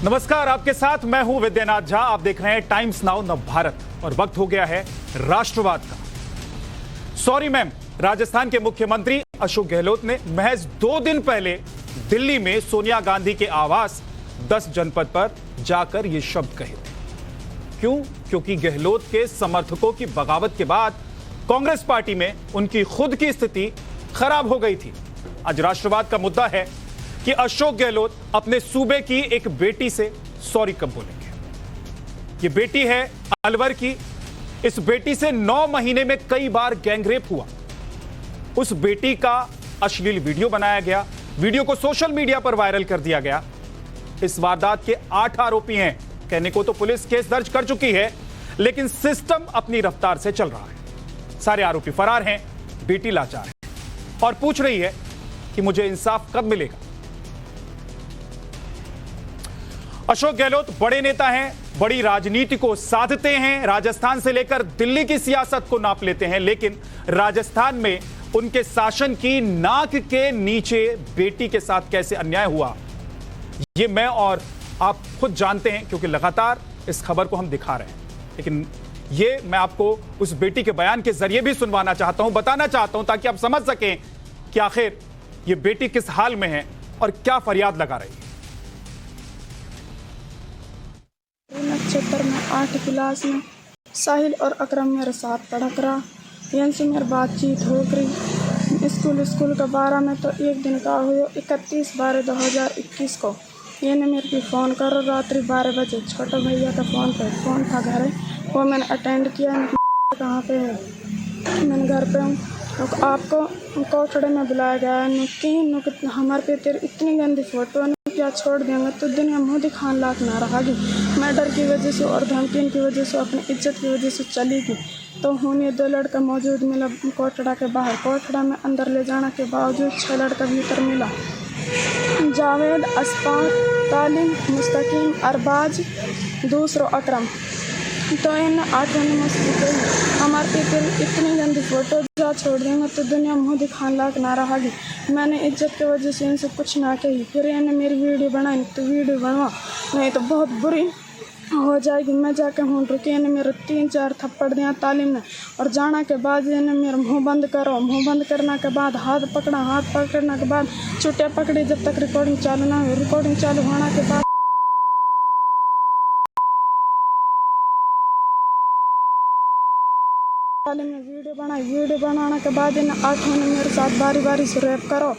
नमस्कार, आपके साथ मैं हूं विद्यानाथ झा। आप देख रहे हैं टाइम्स नाउ नव भारत और वक्त हो गया है राष्ट्रवाद का। सॉरी मैम, राजस्थान के मुख्यमंत्री अशोक गहलोत ने महज 2 दिन पहले दिल्ली में सोनिया गांधी के आवास 10 जनपद पर जाकर ये शब्द कहे थे। क्यों? क्योंकि गहलोत के समर्थकों की बगावत के बाद कांग्रेस पार्टी में उनकी खुद की स्थिति खराब हो गई थी। आज राष्ट्रवाद का मुद्दा है कि अशोक गहलोत अपने सूबे की एक बेटी से सॉरी कब बोलेंगे। ये बेटी है अलवर की। इस बेटी से 9 महीने में कई बार गैंगरेप हुआ। उस बेटी का अश्लील वीडियो बनाया गया, वीडियो को सोशल मीडिया पर वायरल कर दिया गया। इस वारदात के 8 आरोपी हैं। कहने को तो पुलिस केस दर्ज कर चुकी है, लेकिन सिस्टम अपनी रफ्तार से चल रहा है। सारे आरोपी फरार हैं, बेटी लाचार है और पूछ रही है कि मुझे इंसाफ कब मिलेगा। अशोक गहलोत बड़े नेता हैं, बड़ी राजनीति को साधते हैं, राजस्थान से लेकर दिल्ली की सियासत को नाप लेते हैं, लेकिन राजस्थान में उनके शासन की नाक के नीचे बेटी के साथ कैसे अन्याय हुआ, ये मैं और आप खुद जानते हैं, क्योंकि लगातार इस खबर को हम दिखा रहे हैं। लेकिन ये मैं आपको उस बेटी के बयान के जरिए भी सुनवाना चाहता हूं, बताना चाहता हूं, ताकि आप समझ सकें कि आखिर ये बेटी किस हाल में है और क्या फरियाद लगा रही है। नक्षत्र में 8 क्लास में साहिल और अकरम मेरे साथ पढ़क रहा। यहाँ से मेरी बातचीत हो गई। स्कूल का 12 में तो एक दिन का हुआ 31/12/2021 को। ये ने मेरे को फ़ोन करो रात्रि 12 बजे। छोटे भैया का फ़ोन था घर है, वो मैंने अटेंड किया। कहाँ पे है? मैंने घर पे हूँ। तो आपको कोठड़े में बुलाया गया है। हमारे पे तेरी इतनी गंदी फ़ोटो है, क्या छोड़ देंगे तो दुनिया मुँह दिखाने लायक ना रहेगी। मैं डर की वजह से और धमकी की वजह से, अपनी इज्जत की वजह से चली गई। तो हमें 2 लड़का मौजूद मिला कोठड़ा के बाहर। कोठड़ा में अंदर ले जाने के बावजूद 6 लड़का भीतर मिला। जावेद, अशफाक, तालिम, मुस्तकीम, अरबाज, दूसरो अकरम। तो इन 8 ने मुझसे हमारे पे इतनी गंदी फ़ोटो जा छोड़ देंगे तो दुनिया मुँह दिखाने लायक ना रहेगी। मैंने इज्जत की वजह से इनसे कुछ ना कही। फिर इन्हें मेरी वीडियो बनाई, तो वीडियो बनवा नहीं तो बहुत बुरी हो जाएगी। मैं जाके हूँ रुकी। इन्हें मेरे 3-4 थप्पड़ दिया तालीम ने, और जाना के बाद इन्हें मेरा मुँह बंद करो। मुँह बंद करने के बाद हाथ पकड़ा। हाथ पकड़ने के बाद चुटिया पकड़ी। जब तक रिकॉर्डिंग चालू ना हुई, रिकॉर्डिंग चालू होने के बाद तालीम ने वीडियो बनाई। वीडियो बनाने के बाद इन 8 ने मेरे साथ बारी बारी से रैप करो।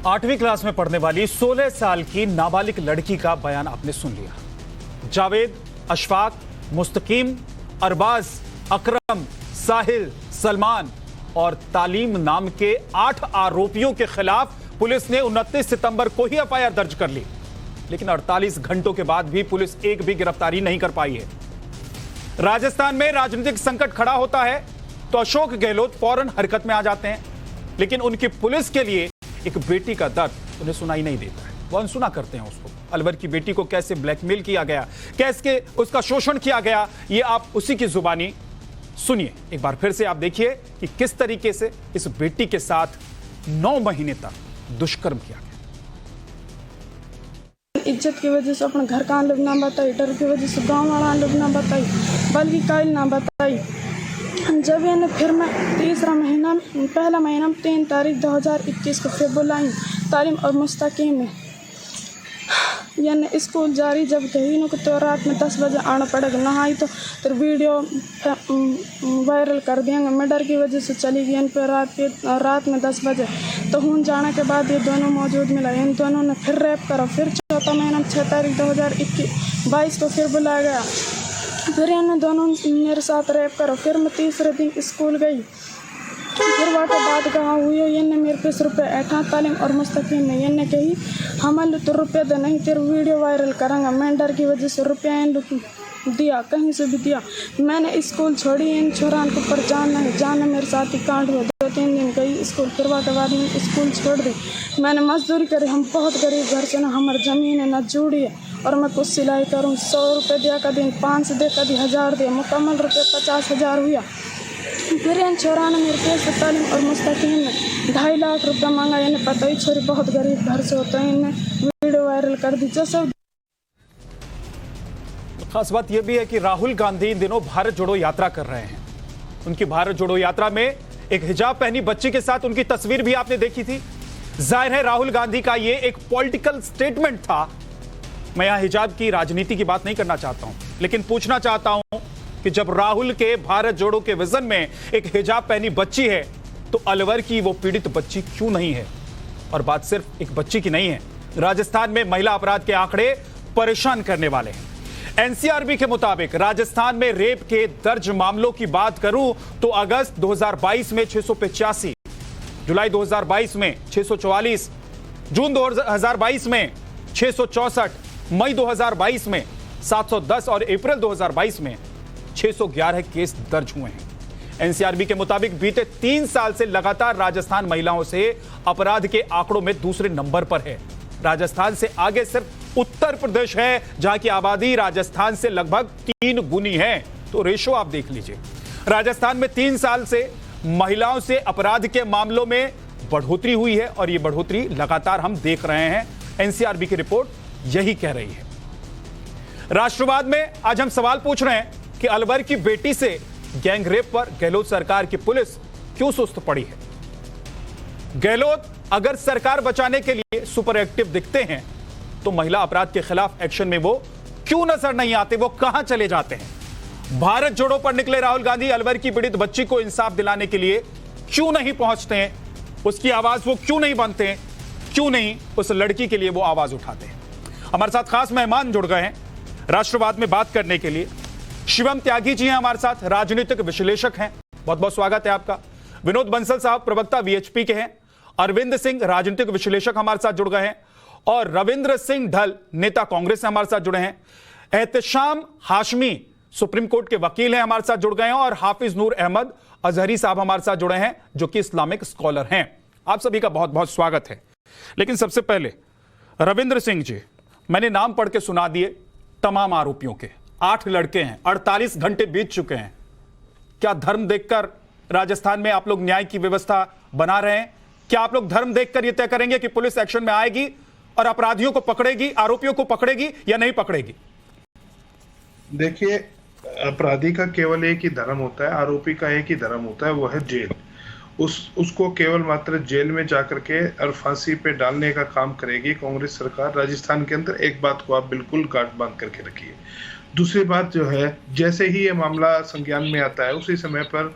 8वीं क्लास में पढ़ने वाली 16 साल की नाबालिग लड़की का बयान आपने सुन लिया। जावेद, अशफाक, मुस्तकीम, अरबाज, अकरम, साहिल, सलमान और तालीम नाम के 8 आरोपियों के खिलाफ पुलिस ने 29 सितंबर को ही एफआईआर दर्ज कर ली। लेकिन 48 घंटों के बाद भी पुलिस एक भी गिरफ्तारी नहीं कर पाई है। राजस्थान में राजनीतिक संकट खड़ा होता है तो अशोक गहलोत फौरन हरकत में आ जाते हैं, लेकिन उनकी पुलिस के लिए एक बेटी का दर्द उन्हें सुनाई नहीं देता है। वो अनसुना करते हैं उसको। अलवर की बेटी को कैसे ब्लैकमेल किया गया, कैसे उसका शोषण किया गया, ये आप उसी की जुबानी सुनिए। एक बार फिर से आप देखिए कि किस तरीके से इस बेटी के साथ 9 महीने तक दुष्कर्म किया गया। इज्जत की वजह से अपने घर का लोग ना बताई, डर की वजह से गाँव वाला लोग ना बताई, बल्कि कायल ना बताई। जब इन्हें फिर मैं पहला महीना 3 तारीख 2021 को फिर बुलाई तालीम और मुस्तकीम में। यानी स्कूल जारी जब गई न तो रात में 10 बजे आना पड़ेगा। नहाई तो फिर वीडियो वायरल कर देंगे। मैं डर की वजह से चली गई इन पर रात में 10 बजे। तो हूँ जाने के बाद ये दोनों मौजूद मिला। इन दोनों ने फिर रैप करा। फिर चौथा महीना 6 तारीख 2022 को फिर बुलाया गया। फिर इन दोनों मेरे साथ रैप करो। फिर मैं तीसरे दिन स्कूल गई। फिर वहाँ के बाद कहाँ हुई हो, इन्हें मेरे पे रुपये ऐठा तालीम और मुस्तकीम ने। इन्हें कही हमारे तो रुपये दे, नहीं तेरे वीडियो वायरल करेंगे। मैं डर की वजह से रुपया इन दिया, कहीं से भी दिया। मैंने स्कूल छोड़ी। इन छोरान के ऊपर जाना मेरे साथ ही कांड हुआ। 2-3 दिन गई स्कूल। फिर वहाँ के बाद स्कूल छोड़ दी। मैंने मजदूरी करी। हम बहुत गरीब घर से, ना हमारी ज़मीन है ना जूड़ी है, और मैं कुछ सिलाई करूँ। 100 रुपये दिया का दिन, 500 दे का दिन 1000 दिया, मुकम्मल रुपये 50,000 हुआ। फिर इन छोरा ने मेरे पे तालीम और मुस्तकीम ने 2.5 लाख रुपया मांगा। इन्हें पता ही छोरी बहुत गरीब घर से होता है। इन्हें वीडियो वायरल कर दी जो सब। खास बात यह भी है कि राहुल गांधी इन दिनों भारत जोड़ो यात्रा कर रहे हैं। उनकी भारत जोड़ो यात्रा में एक हिजाब पहनी बच्ची के साथ उनकी तस्वीर भी आपने देखी थी। जाहिर है राहुल गांधी का यह एक पॉलिटिकल स्टेटमेंट था। मैं यहां हिजाब की राजनीति की बात नहीं करना चाहता हूं, लेकिन पूछना चाहता हूं कि जब राहुल के भारत जोड़ो के विजन में एक हिजाब पहनी बच्ची है तो अलवर की वो पीड़ित बच्ची क्यों नहीं है? और बात सिर्फ एक बच्ची की नहीं है। राजस्थान में महिला अपराध के आंकड़े परेशान करने वाले हैं। एनसीआरबी के मुताबिक राजस्थान में रेप के दर्ज मामलों की बात करूं तो अगस्त 2022 में 685, जुलाई 2022 में 644, जून 2022 में 664, मई 2022 में 710 और अप्रैल 2022 में 611 केस दर्ज हुए हैं। एनसीआरबी के मुताबिक बीते 3 साल से लगातार राजस्थान महिलाओं से अपराध के आंकड़ों में दूसरे नंबर पर है। राजस्थान से आगे सिर्फ उत्तर प्रदेश है, जहां की आबादी राजस्थान से लगभग 3 गुनी है। तो रेशो आप देख लीजिए। राजस्थान में 3 साल से महिलाओं से अपराध के मामलों में बढ़ोतरी हुई है और यह बढ़ोतरी लगातार हम देख रहे हैं। एनसीआरबी की रिपोर्ट यही कह रही है। राष्ट्रवाद में आज हम सवाल पूछ रहे हैं कि अलवर की बेटी से गैंगरेप पर गहलोत सरकार की पुलिस क्यों सुस्त पड़ी है? गहलोत अगर सरकार बचाने के लिए सुपर एक्टिव दिखते हैं तो महिला अपराध के खिलाफ एक्शन में वो क्यों नजर नहीं आते? वो कहां चले जाते हैं? भारत जोड़ो पर निकले राहुल गांधी अलवर की पीड़ित बच्ची को इंसाफ दिलाने के लिए क्यों नहीं पहुंचते हैं? उसकी आवाज वो क्यों नहीं बनते हैं? क्यों नहीं उस लड़की के लिए वो आवाज उठाते हैं? हमारे साथ खास मेहमान जुड़ गए हैं राष्ट्रवाद में बात करने के लिए। शिवम त्यागी जी हैं हमारे साथ, राजनीतिक विश्लेषक हैं। बहुत बहुत स्वागत है आपका। विनोद बंसल साहब प्रवक्ता वीएचपी के हैं। अरविंद सिंह राजनीतिक विश्लेषक हमारे साथ जुड़ गए हैं और रविंद्र सिंह ढल नेता कांग्रेस से हमारे साथ जुड़े हैं। एहतशाम हाशमी सुप्रीम कोर्ट के वकील हैं, हमारे साथ जुड़ गए हैं। और हाफिज नूर अहमद अजहरी साहब हमारे साथ जुड़े हैं, जो कि इस्लामिक स्कॉलर हैं। आप सभी का बहुत बहुत स्वागत है। लेकिन सबसे पहले रविंद्र सिंह जी, मैंने नाम पढ़ के सुना दिए तमाम आरोपियों के। 8 लड़के हैं, 48 घंटे बीत चुके हैं। क्या धर्म देखकर राजस्थान में आप लोग न्याय की व्यवस्था बना रहे हैं? क्या आप लोग धर्म देखकर यह तय करेंगे कि पुलिस एक्शन में आएगी और अपराधियों को पकड़ेगी, आरोपियों को पकड़ेगी या नहीं पकड़ेगी? देखिए, अपराधी का केवल एक ही धर्म होता है, आरोपी का एक ही धर्म होता है, वो है जेल। उसको केवल मात्र जेल में जाकर के और फांसी पे डालने का काम करेगी कांग्रेस सरकार राजस्थान के अंदर। एक बात को आप बिल्कुल गांठ बांध करके रखिए। दूसरी बात जो है, जैसे ही ये मामला संज्ञान में आता है उसी समय पर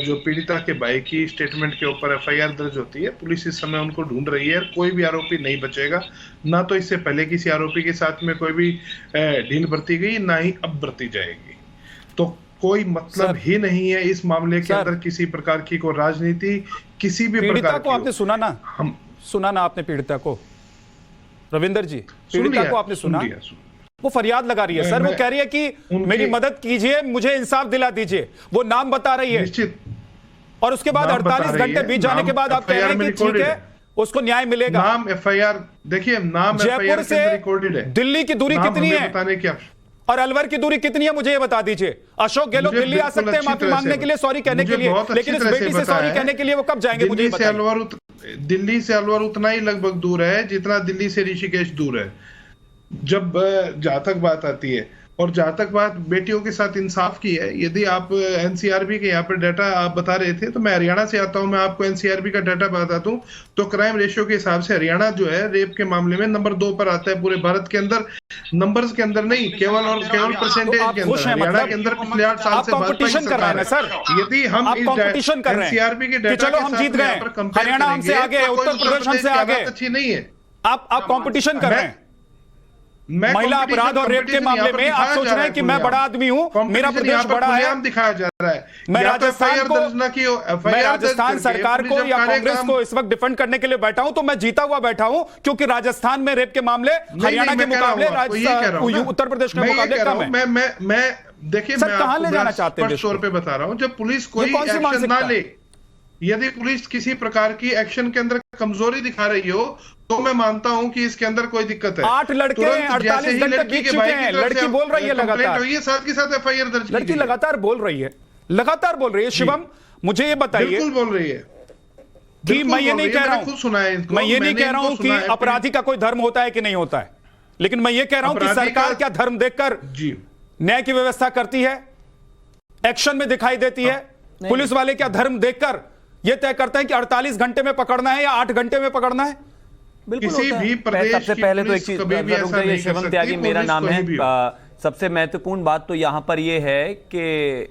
जो पीड़िता के भाई की स्टेटमेंट के ऊपर एफआईआर दर्ज होती है। पुलिस इस समय उनको ढूंढ रही है। कोई भी आरोपी नहीं बचेगा। ना तो इससे पहले किसी आरोपी के साथ में कोई भी ढील बरती गई, ना ही अब बरती जाएगी। तो कोई मतलब ही नहीं है इस मामले के अंदर किसी प्रकार की कोई राजनीति, किसी भी प्रकार को आपने सुना ना? हम सुना ना आपने पीड़िता को? रविंदर जी, पीड़िता को आपने सुना? वो फरियाद लगा रही है सर, वो कह रही है कि मेरी मदद कीजिए, मुझे इंसाफ दिला दीजिए। वो नाम बता रही है निश्चित। और उसके बाद 48 घंटे बीत जाने के बाद आप कह रहे हैं कि ठीक है, उसको न्याय मिलेगा। नाम एफआईआर, देखिए नाम जयपुर से रिकॉर्डेड है। दिल्ली की दूरी कितनी है बताने की और अलवर की दूरी कितनी है, मुझे ये बता दीजिए। अशोक गहलोत दिल्ली आ सकते हैं माफी मांगने के लिए, सॉरी कहने के लिए, लेकिन इस बेटी से सॉरी कहने के लिए वो कब जाएंगे मुझे बताइए। दिल्ली से अलवर उतना ही लगभग दूर है जितना दिल्ली से ऋषिकेश दूर है। जब जहां तक बात आती है और जहां तक बात बेटियों के साथ इंसाफ की है, यदि आप एनसीआरबी के यहाँ पर डाटा आप बता रहे थे, तो मैं हरियाणा से आता हूं, मैं आपको एनसीआरबी का डाटा बताता हूं। तो क्राइम रेशियो के हिसाब से हरियाणा जो है रेप के मामले में नंबर 2 पर आता है पूरे भारत के अंदर। नंबर्स के अंदर नहीं, केवल परसेंटेज के अंदर हरियाणा के अंदर पिछले 8 साल से कंपटीशन कर रहे हैं सर। यदि हम कंपटीशन कर रहे हैं एनसीआरबी के डाटा चलो हम जीत गए, हरियाणा हमसे आगे, उत्तर प्रदेश हमसे आगे, अच्छी नहीं है। आप कंपटीशन कर रहे हैं महिला अपराध और रेप के मामले में। आप सोच रहे हैं कि मैं बड़ा आदमी हूं, मेरा प्रदेश बड़ा है, दिखाया जा रहा है। मैं राजस्थान सरकार को या कांग्रेस को इस वक्त डिफेंड करने के लिए बैठा हूं, तो मैं जीता हुआ बैठा हूं, क्योंकि राजस्थान में रेप के मामले हरियाणा के मुकाबले, उत्तर प्रदेश के मुकाबले कम है। मैं देखिए, मैं कहां ले जाना चाहते हैं? तौर पे बता रहा हूं, जब पुलिस कोई एक्शन ना ले, यदि पुलिस किसी प्रकार की एक्शन के अंदर कमजोरी दिखा रही हो, तो मैं मानता हूं कि इसके अंदर कोई दिक्कत है। 8 लड़के हैं, 48 घंटे बीत चुके हैं, लड़की बोल रही है लगातार, साथ के साथ एफआईआर दर्ज, लड़की लगातार बोल रही है, लगातार बोल रही है। शिवम, मुझे ये बताइए। बिल्कुल बोल रही है, कि बिल्कुल मैं ये बोल नहीं रही कह है, रहा मैंने खुद सुना है हूं, इनको, मैं ये नहीं मैंने कह रहा इनको हूं कि सुना है। अपराधी का कोई धर्म होता है कि नहीं होता है, लेकिन मैं ये कह रहा हूं कि अपराधी सरकार का- क्या धर्म देखकर जी न्याय की व्यवस्था करती है, एक्शन में दिखाई देती है? पुलिस वाले क्या धर्म देखकर यह तय करते हैं कि 48 घंटे में पकड़ना है या 8 घंटे में पकड़ना है? बिल्कुल किसी होता है। भी प्रदेश सबसे की पहले तो एक पुलिस चीज कभी भी रुक ऐसा जाइए, नहीं कर शिवम सकती, त्यागी मेरा पुलिस नाम कोई है। भी हो। सबसे महत्वपूर्ण बात तो यहां पर यह है कि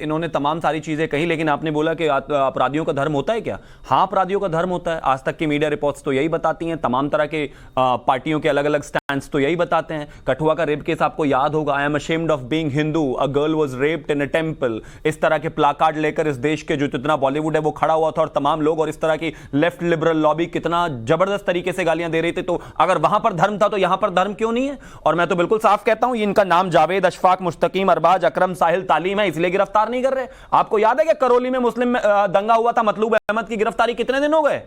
इन्होंने तमाम सारी चीजें कही, लेकिन आपने बोला कि अपराधियों का धर्म होता है क्या? हाँ, अपराधियों का धर्म होता है। आज तक की मीडिया रिपोर्ट्स तो यही बताती हैं, तमाम तरह के पार्टियों के अलग अलग स्टैंड्स तो यही बताते हैं। कठुआ का रेप केस आपको याद होगा, I am ashamed of being Hindu, a girl was raped in a temple. इस तरह के प्लाकार्ड लेकर इस देश के जो जितना बॉलीवुड है वो खड़ा हुआ था, और तमाम लोग और इस तरह की लेफ्ट लिबरल लॉबी कितना जबरदस्त तरीके से गालियां दे रही थी। तो अगर वहां पर धर्म था तो यहां पर धर्म क्यों नहीं है? और मैं तो बिल्कुल साफ कहता हूं, इनका नाम जावेद, अशफाक, मुश्तकीम, अरबाज, अकरम, साहिल, तालीम है, इसलिए गिरफ्तार नहीं कर रहे। आपको याद है कि करौली में मुस्लिम दंगा हुआ था, मतलूब अहमद की गिरफ्तारी कितने दिन हो गए?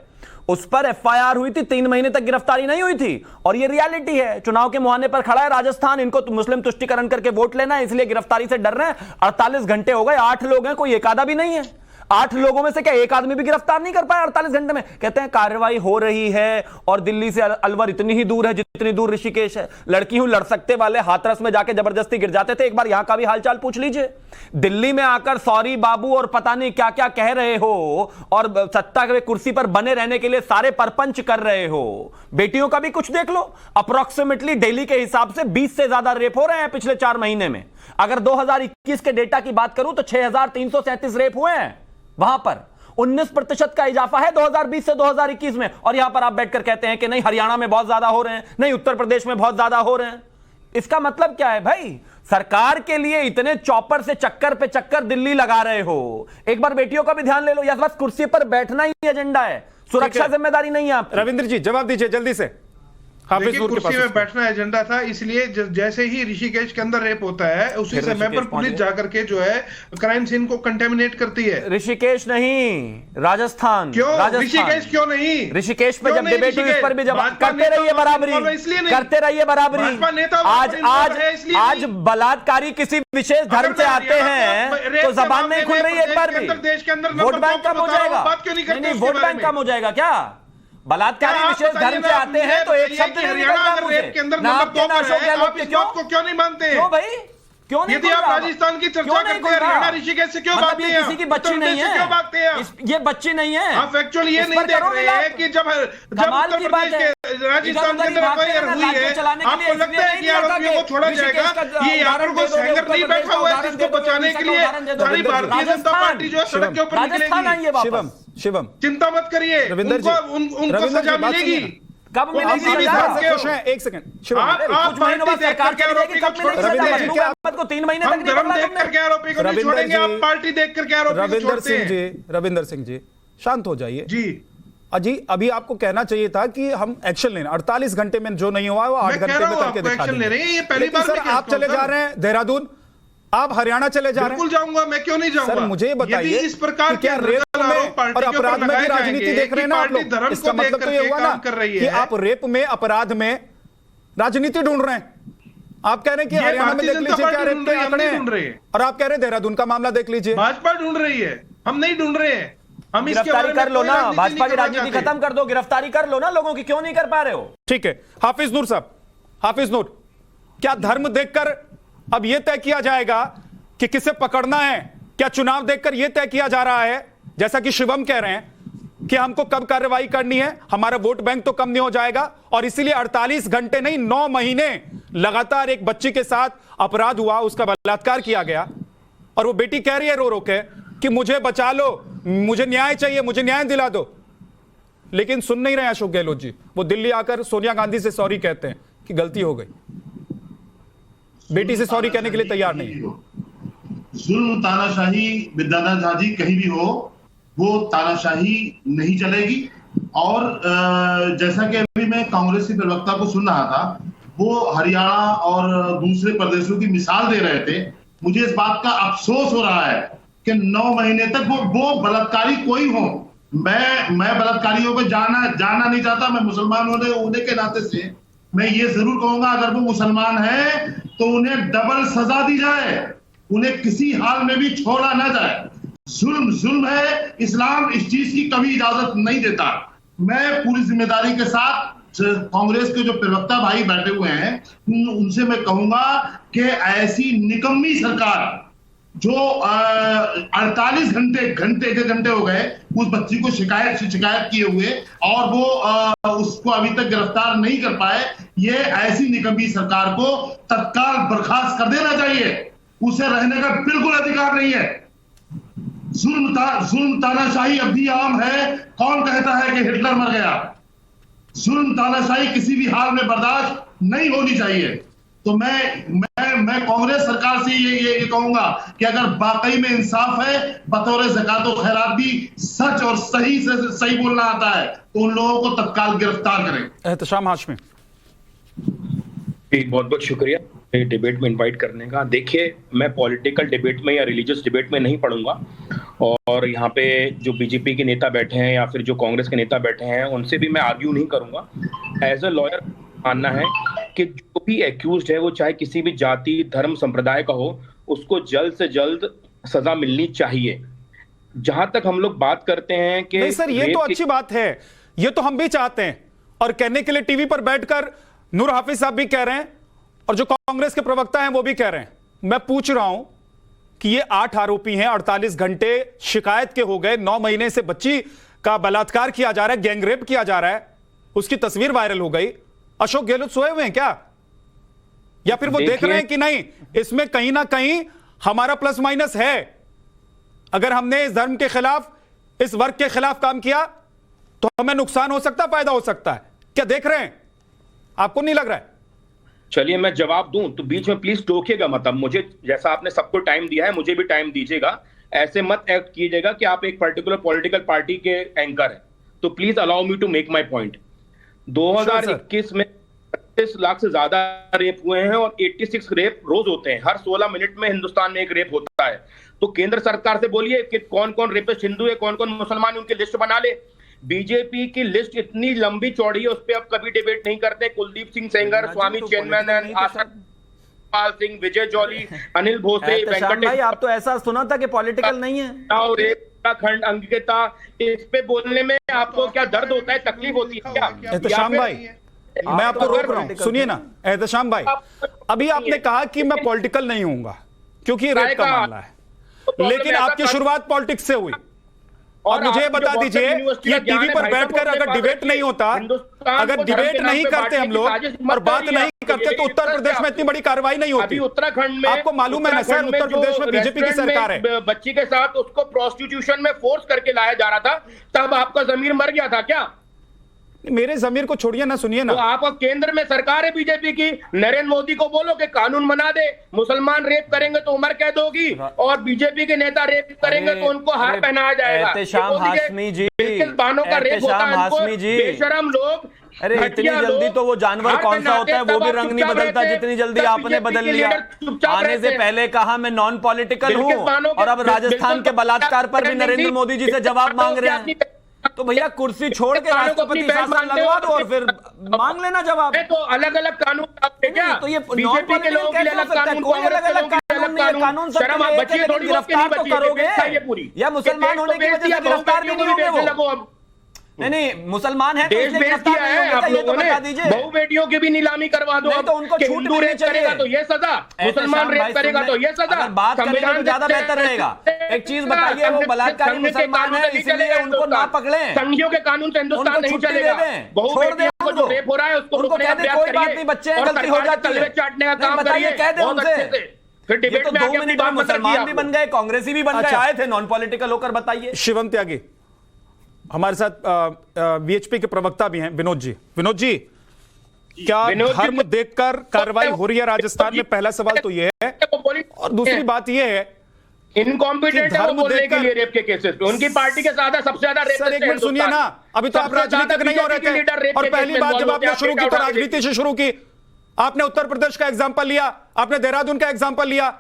उस पर एफआईआर हुई थी, 3 महीने तक गिरफ्तारी नहीं हुई थी। और ये रियलिटी है, चुनाव के मुहाने पर खड़ा है राजस्थान, इनको तो मुस्लिम तुष्टिकरण करके वोट लेना है, इसलिए गिरफ्तारी से डर रहे हैं। 48 घंटे हो गए, 8 लोग हैं, कोई एक आधा भी नहीं है। 8 लोगों में से क्या एक आदमी भी गिरफ्तार नहीं कर पाया 48 घंटे में? कहते हैं कार्रवाई हो रही है, और दिल्ली से अलवर इतनी ही दूर है जितनी दूर ऋषिकेश है। लड़की हूं लड़ सकते वाले हाथरस में जाके जबरदस्ती गिर जाते थे। एक बार यहां का भी हालचाल पूछ लीजिए। दिल्ली में आकर सॉरी बाबू और पता नहीं क्या क्या कह रहे हो, और सत्ता के कुर्सी पर बने रहने के लिए सारे परपंच कर रहे हो। बेटियों का भी कुछ देख लो। अप्रोक्सीमेटली डेली के हिसाब से 20 से ज्यादा रेप हो रहे हैं पिछले 4 महीने में। अगर 2021 के डेटा की बात करूं तो 6337 रेप हुए हैं वहां पर। 19% का इजाफा है 2020 से 2021 में। और यहां पर आप बैठकर कहते हैं कि नहीं हरियाणा में बहुत ज्यादा हो रहे हैं, नहीं उत्तर प्रदेश में बहुत ज्यादा हो रहे हैं। इसका मतलब क्या है भाई? सरकार के लिए इतने चॉपर से चक्कर पे चक्कर दिल्ली लगा रहे हो। एक बार बेटियों का भी ध्यान ले लो, या बस कुर्सी पर बैठना ही एजेंडा है, सुरक्षा जिम्मेदारी नहीं है आपकी। रविंद्र जी जवाब दीजिए जल्दी से। हाफिज देखिए, नूर के कुर्सी पास में बैठना एजेंडा था, इसलिए जैसे ही ऋषिकेश के अंदर रेप होता है उसी फिर समय पर ऋषिकेश पुलिस पहुंचे। जाकर के जो है क्राइम सीन को कंटेमिनेट करती है। ऋषिकेश नहीं, राजस्थान। क्यों राजस्थान। ऋषिकेश क्यों नहीं? ऋषिकेश पे क्यों जब नहीं डिबेट हुई, इस ऋषिकेश? पर भी जवाब भाजपा करते नेता रहिए बराबरी, involved है, इसलिए नहीं। करते रहिए बराबरी। भाजपा नेता आज involved आज है, इसलिए आज नहीं। बलात्कारी किसी विशेष धर्म से आते हैं तो जबान नहीं खुल रही है एक बार भी। देश के अंदर वोट बैंक कम हो जाएगा। बात क्यों नहीं करते? नहीं, वोट बैंक कम हो जाएगा क्या? बलात्कारी विशेष धर्म से आते हैं तो एक शब्द नहीं निकलता मुझे। रेप के अंदर ना नंबर आपके 2 ना पर अशोक है, गहलोत आप के। इस क्यों बात को क्यों नहीं मानते हैं? क्यों भाई? क्यों नहीं यदि खुल आप रहा? राजस्थान की चर्चा क्यों नहीं करते खुल हैं, रहा? हरियाणा ऋषिकेश से क्यों मतलब भागते ये हैं? किसी की बच्ची उत्तर नहीं प्रदेश से है, क्यों भागते हैं? ये बच्ची नहीं है। आप एक्चुअली ये इस नहीं पर देख करो रहे मिलाप। हैं कि जब कमाल उत्तर की बात प्रदेश है। के राजस्थान के अंदर भागते एफआईआर हैं ना, हुई है, राज्य चलाने के लिए, आपको लगता है इसलिए कि नहीं आरोपियों को लगा छोड़ा कि जाएगा? ऋषिकेश का ये यहाँ पर कोई उदाहरण दे दो, सेंगर नहीं उत्तर बैठा हुआ है प्रदेश जिसको का बचाने के लिए उदाहरण दे दो। सारी भारतीय जनता पार्टी जो है सड़क के ऊपर राजस्थान निकलेगी। आइए वापस। शिवम शिवम चिंता मत करिए, रविंद्र जी, उनको रविंद्र सजा जी, बात मिलेगी। सुनिए। कब वो मिलेगी किसी भी सजा? धर्म के खुश हैं? एक सेकंड शिवम, आप कुछ महीनों बाद पार्टी सरकार देख करके चली जाएगी, आरोपी को कब छोड़ मिलेगी सकते सजा? रविंद्र जी, महबूब क्या- अहमद को 3 महीने तक हम नहीं धर्म पकड़ा देख तुमने। करके आरोपी को नहीं रविंद्र छोड़ेंगे, जी, आप पार्टी देख करके आरोपी को रविंद्र छोड़ते सिंह हैं। जी, रविंद्र सिंह जी शांत हो जाइए जी अजी। अभी आपको कहना चाहिए था कि हम एक्शन लेना, 48 घंटे में जो नहीं हुआ वो 8 मैं कह घंटे रहा में हूं करके आपको दिखा एक्शन ले देंगे। रहे हैं, ये पहली लेकिन बार सर मैं आप कहता हूं, चले जा सर। रहे हैं देहरादून, आप हरियाणा चले जा रहे बिल्कुल हैं। जाऊंगा, मैं क्यों नहीं जाऊंगा? सर मुझे ये बताइए यदि इस प्रकार कि क्या के रेप नकल आरोप में पार्टी और के ऊपर अपराध में लगाए भी राजनीति जाएंगे देख रहे हैं ना कि आप पार्टी लोग? धर्म इसका को देख मतलब तो ये करके हुआ ना काम कर रही कि है। आप रेप में अपराध में राजनीति ढूंढ रहे हैं। आप कह रहे हैं कि ये हरियाणा में भारतीय देख जनता लीजिए क्या पार्टी रेप ढूंढ के रही है, हम आंकड़े नहीं ढूंढ रहे हैं, हैं। और आप कह रहे हैं देहरादून का मामला देख लीजिए। भाजपा ढूंढ रही है, हम नहीं ढूंढ रहे हैं। हम इसके गिरफ्तारी बारे में कर लो कोई ना, राजनीति भाजपा नहीं की करना राजनीति चाहते। खत्म कर दो, गिरफ्तारी कर लो ना लोगों की, क्यों नहीं कर पा रहे हो? ठीक है हाफिज नूर साहब, हाफिज नूर, क्या धर्म देखकर अब यह तय किया जाएगा कि किसे पकड़ना है? क्या चुनाव देखकर यह तय किया जा रहा है, जैसा कि शिवम कह रहे हैं कि हमको कब कार्रवाई करनी है, हमारा वोट बैंक तो कम नहीं हो जाएगा, और इसीलिए 48 घंटे नहीं 9 महीने लगातार एक बच्ची के साथ अपराध हुआ, उसका बलात्कार किया गया, और वो बेटी कह रही है रो रो के कि मुझे बचा लो, मुझे न्याय चाहिए, मुझे न्याय दिला दो। लेकिन सुन नहीं रहे अशोक गहलोत जी, वो दिल्ली आकर सोनिया गांधी से सॉरी कहते हैं कि गलती हो गई, बेटी से सॉरी कहने के लिए तैयार नहीं। जुल्म तानाशाही विद्याधर झा जी कहीं भी हो, वो तानाशाही नहीं चलेगी। और जैसा कि अभी मैं कांग्रेस के प्रवक्ता को सुन रहा था, वो हरियाणा और दूसरे प्रदेशों की मिसाल दे रहे थे। मुझे इस बात का अफसोस हो रहा है कि 9 महीने तक वो बलात्कारी कोई हो, मैं बलात्कारियों को जानना नहीं चाहता। मैं मुसलमान होने के नाते से मैं ये जरूर कहूंगा, अगर वो मुसलमान है तो उन्हें डबल सजा दी जाए, उन्हें किसी हाल में भी छोड़ा ना जाए। जुल्म है, इस्लाम इस चीज की कभी इजाजत नहीं देता। मैं पूरी जिम्मेदारी के साथ कांग्रेस के जो प्रवक्ता भाई बैठे हुए हैं उनसे मैं कहूंगा कि ऐसी निकम्मी सरकार जो 48 घंटे हो गए उस बच्ची को शिकायत किए हुए और वो उसको अभी तक गिरफ्तार नहीं कर पाए, ये ऐसी निकम्मी सरकार को तत्काल बर्खास्त कर देना चाहिए। उसे रहने का बिल्कुल अधिकार नहीं है। जुल्म तानाशाही अब भी आम है। कौन कहता है कि हिटलर मर गया? जुल्म तानाशाही किसी भी हाल में बर्दाश्त नहीं होनी चाहिए। तो मैं कांग्रेस सरकार से ये कहूंगा कि अगर वाकई में इंसाफ है, बतौर ज़कात और खैरात भी सच और सही से सही बोलना आता है, तो उन लोगों को तत्काल गिरफ्तार करें। एहतशाम हाशमी, बहुत बहुत शुक्रिया डिबेट में इनवाइट करने का। देखिए, मैं पॉलिटिकल डिबेट में या रिलीजियस डिबेट में नहीं पढ़ूंगा, और यहाँ पे जो बीजेपी के नेता बैठे हैं या फिर जो कांग्रेस के नेता बैठे हैं उनसे भी मैं आर्ग्यू नहीं करूंगा। एज अ लॉयर मानना है कि जो भी एक्यूज्ड है वो चाहे किसी भी जाति धर्म संप्रदाय का हो, उसको जल्द से जल्द सजा मिलनी चाहिए। जहां तक हम लोग बात करते हैं कि नहीं सर, ये तो अच्छी बात है, ये तो हम भी चाहते हैं, और कहने के लिए टीवी पर बैठकर नूर हाफिज साहब भी कह रहे हैं और जो कांग्रेस के प्रवक्ता हैं वो भी कह रहे हैं। मैं पूछ रहा हूं कि ये 8 आरोपी हैं, 48 घंटे शिकायत के हो गए, 9 महीने से बच्ची का बलात्कार किया जा रहा है, गैंगरेप किया जा रहा है, उसकी तस्वीर वायरल हो गई। अशोक गहलोत सोए हुए हैं क्या, या फिर वो देख रहे हैं कि नहीं इसमें कहीं ना कहीं हमारा प्लस माइनस है? अगर हमने इस धर्म के खिलाफ, इस वर्ग के खिलाफ काम किया तो हमें नुकसान हो सकता है, फायदा हो सकता है। क्या देख रहे हैं? आपको नहीं लग रहा है? चलिए मैं जवाब दूं तो बीच में प्लीज टोकिएगा मत। अब मुझे, जैसा आपने सबको टाइम दिया है, मुझे भी टाइम दीजिएगा। ऐसे मत एक्ट कीजिएगा कि आप एक पर्टिकुलर पॉलिटिकल पार्टी के एंकर हैं। तो please allow me to make my point. 2021 में 36 लाख से ज्यादा रेप हुए हैं और 86 रेप रोज होते हैं। हर 16 मिनट में हिंदुस्तान में एक रेप होता है। तो केंद्र सरकार से बोलिए कि कौन कौन रेपिस्ट हिंदू है, कौन कौन मुसलमान है, उनकी लिस्ट बना ले। बीजेपी की लिस्ट इतनी लंबी चौड़ी है, उस पर अब कभी डिबेट नहीं करते। कुलदीप सिंह सेंगर, स्वामी चिन्मयानंद, पाल सिंह, विजय जौली, अनिल भोसले, एहतशाम भाई, आप तो ऐसा सुना था कि पॉलिटिकल नहीं है। उत्तराखंड अंकिता, इस पे बोलने में आपको क्या दर्द होता है, तकलीफ होती है क्या? एहतशाम भाई, मैं आपको रोक रहा हूं, सुनिए ना। एहतशाम भाई, अभी आपने कहा कि मैं पॉलिटिकल नहीं हूंगा क्योंकि रेप का मामला है, लेकिन आपकी शुरुआत पॉलिटिक्स से हुई। और मुझे ये बता दीजिए, ये टीवी पर बैठकर अगर डिबेट नहीं होता, अगर डिबेट नहीं करते हम लोग और बात नहीं करते, तो उत्तर प्रदेश में इतनी बड़ी कार्रवाई नहीं होती। उत्तराखंड में आपको मालूम है ना सर, उत्तर प्रदेश में बीजेपी की सरकार है। बच्ची के साथ उसको प्रोस्टिट्यूशन में फोर्स करके लाया जा रहा था, तब आपका जमीर मर गया था क्या? मेरे जमीर को छोड़िए ना, सुनिए ना। तो आपका केंद्र में सरकार है बीजेपी की, नरेंद्र मोदी को बोलो कि कानून बना दे, मुसलमान रेप करेंगे तो उम्र कैद होगी, और बीजेपी के नेता रेप करेंगे तो उनको हार पहनाया जाएगा। एहतशाम हाशमी जी, बानों का रेप होता है, हाशमी जी, बेशरम लोग। अरे इतनी जल्दी तो वो जानवर कौन सा होता है, वो भी रंग नहीं बदलता जितनी जल्दी आपने बदल लिया। आने से पहले कहा मैं नॉन पॉलिटिकल हूं, और अब राजस्थान के बलात्कार पर भी नरेंद्र मोदी जी से जवाब मांग रहे हैं। तो भैया कुर्सी छोड़ के राष्ट्रपति शासन लगवा दो और फिर मांग लेना जवाब। तो अलग अलग कानून क्या? तो ये बीजेपी के लोगों के लिए अलग कानून, कोई अलग अलग कानून नहीं है। कानून सबके लिए गिरफ्तार तो करोगे, या मुसलमान होने की वजह से गिरफ्तार भी नहीं होंगे वो? नहीं, मुसलमान है तो इसलिए गिरफ्तार नहीं होंगे, ये तो बता दीजिए। बहु बेटियों की भी नीलामी करवा दो, तो उनको छूट हिंदू रेप करेगा तो ये सजा, मुसलमान रेप करेगा तो ये सजा। अगर बात करेंगे तो ज्यादा बेहतर रहेगा। एक चीज बताइए, वो बलात्कारी मुसलमान है इसलिए उनको ना पकड़े, संघियों के कानून से हिंदुस्तान नहीं चलेगा। बहु बेटियों को जो रेप हो रहा है उसको कह दे कोई बात नहीं, बच्चे गलती हो जाती है, चाटने का काम करिए, कह दे उनसे। फिर डिबेट में 2 मिनट में मुसलमान भी बन गए, कांग्रेसी भी बन गए, आए थे नॉन पॉलिटिकल होकर। बताइए। शिवम त्यागी हमारे साथ वीएचपी के प्रवक्ता भी हैं, विनोद जी। विनोद जी, क्या धर्म देखकर कार्रवाई हो रही है राजस्थान में? पहला सवाल तो यह है, और दूसरी बात यह है इनकॉम्पिटेंट है वो बोलने के लिए रेप के केसेस पे। उनकी पार्टी के साथ सबसे ज्यादा रेप। सर एक मिनट सुनिए ना, अभी तो आप राजनीतिक नहीं हो रहे थे, और पहली बात जब आपने शुरू की तो राजनीति से शुरू की। आपने उत्तर प्रदेश का एग्जाम्पल लिया, आपने देहरादून का एग्जाम्पल लिया।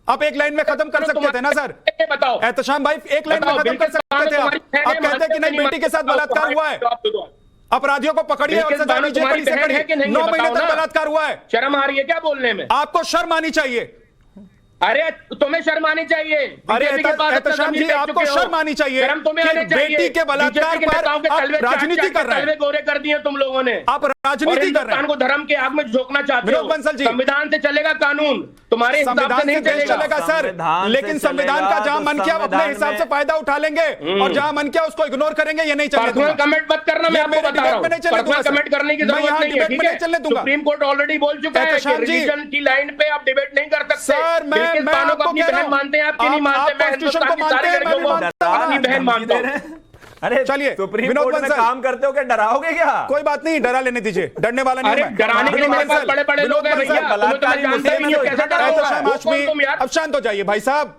आप एक लाइन में खत्म कर सकते थे ना सर? बताओ एहतशाम भाई, एक लाइन में खत्म कर सकते थे। आप कहते हैं कि नहीं, बेटी के साथ बलात्कार हुआ है, अपराधियों को पकड़िए और सजा दीजिए, बड़ी से बड़ी 9 महीने तक बलात्कार हुआ है। शर्म आ रही है क्या बोलने में? आपको शर्म आनी चाहिए। अरे तुम्हें शर्म आनी चाहिए। अरे बीजेपी के पास अपना एहतशाम जमीन जी, बेच आपको चुके हो। शर्म आनी चाहिए शर्म तुम्हें कि आनी चाहिए। बेटी के बलात्कार बीजेपी के पर नेताओं के आप तलवे राजनीति चाट-चाट कर के रहे हैं। तलवे गोरे कर दिए तुम लोगों ने। आप और राजनीति कर रहे हिंदुस्तान हैं। को धर्म के आग में झोंकना चाहते विनोद हो। बंसल जी, संविधान से चलेगा कानून, तुम्हारे हिसाब से संविधान नहीं से देश चलेगा। चलेगा सर, संविधान लेकिन से संविधान का चलेगा जहां तो मन किया अपने संविधान हिसाब में- से फायदा उठा लेंगे और जहां मन किया उसको इग्नोर करेंगे। ये नहीं चलने पर्सनल दूंगा। कमेंट मत करना, मैं ये आपको मेरे बता रहा हूं। डिबेट में नहीं चलने दूंगा पर्सनल सर। कमेंट करने की मैं जरूरत यहाँ नहीं है, डिबेट ठीक में है? नहीं चलने दूंगा। सुप्रीम कोर्ट ऑलरेडी बोल चुका है कि एहतशाम जी, रिलीजन की लाइन पे आप डिबेट नहीं कर सकते। सर, मैं बिल्किस बानो को आपको अपनी कह रहा बहन हूं। मानते हैं, आपकी नहीं आप मानते। मैं कॉन्स्टिट्यूशन हिंदुस्तान की को सारी मानते हैं, मैं लड़कियों भी को मानता हूं। अपनी बहन मानता हूं। अरे चलिए, सुप्रीम विनोद कोर्ट में बंसल। काम करते हो क्या डराओगे क्या? कोई बात नहीं, डरा लेने दीजिए, डरने वाला नहीं अरे हूं मैं। डराने के लिए मेरे पास बड़े बड़े लोग हैं भैया, तुम्हें तो मैं जानता भी नहीं हूं, कैसे डरा होगा? एहतशाम वो हाशमी, कौन तुम यार? अब शांत हो जाइए भाई साहब।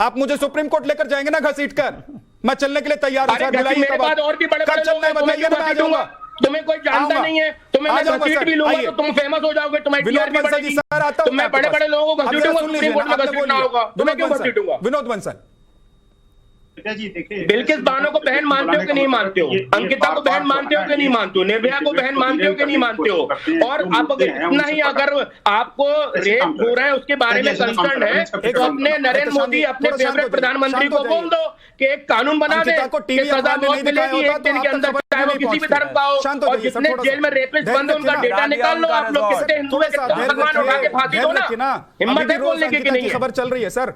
आप मुझे सुप्रीम कोर्ट लेकर जाएंगे ना घसीट कर, मैं चलने के लिए तैयार हूं। अरे सर, घसीट, बुलाइए मेरे कब पास और भी बड़े कब बड़े लोग चलना है हैं, तुम्हें बताइए ना, क्यों मैं आ घसीटूंगा? जाऊंगा। तुम्हें कोई जानता आऊंगा। नहीं है, तुम्हें आ मैं जाऊंगा घसीट सर, भी लूंगा आइए। तो तुम फेमस हो जाओगे, तुम्हारी विनोद टीआरपी बंसल जी, बढ़ेगी। सर आता तो हूं मैं आपके बड़े पास। बड़े लोगों को अब जरा घसीटूंगा, सुन सुप्रीम लीजिए कोर्ट ना, में आपने घसीटना बोल होगा। दिया। तुम्हें क्यों विनोद घसीटूंगा? बंसल, विनोद बंसल, जी देखिए, बिल्किस बानो को बहन मानते हो कि नहीं मानते हो? अंकिता को बहन मानते हो कि नहीं मानते हो? निर्भया को बहन मानते हो कि नहीं मानते हो? और आप अगर इतना ही अगर आपको रेप हो रहा है उसके बारे में कंसर्न है तो अपने नरेंद्र मोदी, अपने फेवरेट प्रधानमंत्री को बोल दो कि एक कानून बना दे अंकिता को कि टीवी सजा अखबार में मौत नहीं दिखाया मिलेगी होता एक तो दिन के आप तक अंदर, खबर चाहे वो नहीं किसी भी पहुंचती। धर्म का हो। शांत हो और जाइए सर, जितने थोड़ा जेल में सा। रेपिस्ट बंद है उनका धैर्य डेटा रखिए ना। निकाल लो आप लोग, कितने हिंदू है, कितने मुसलमान उठा के फांसी दो ना। हिम्मत है बोलने की कि नहीं है? खबर चल रही है सर,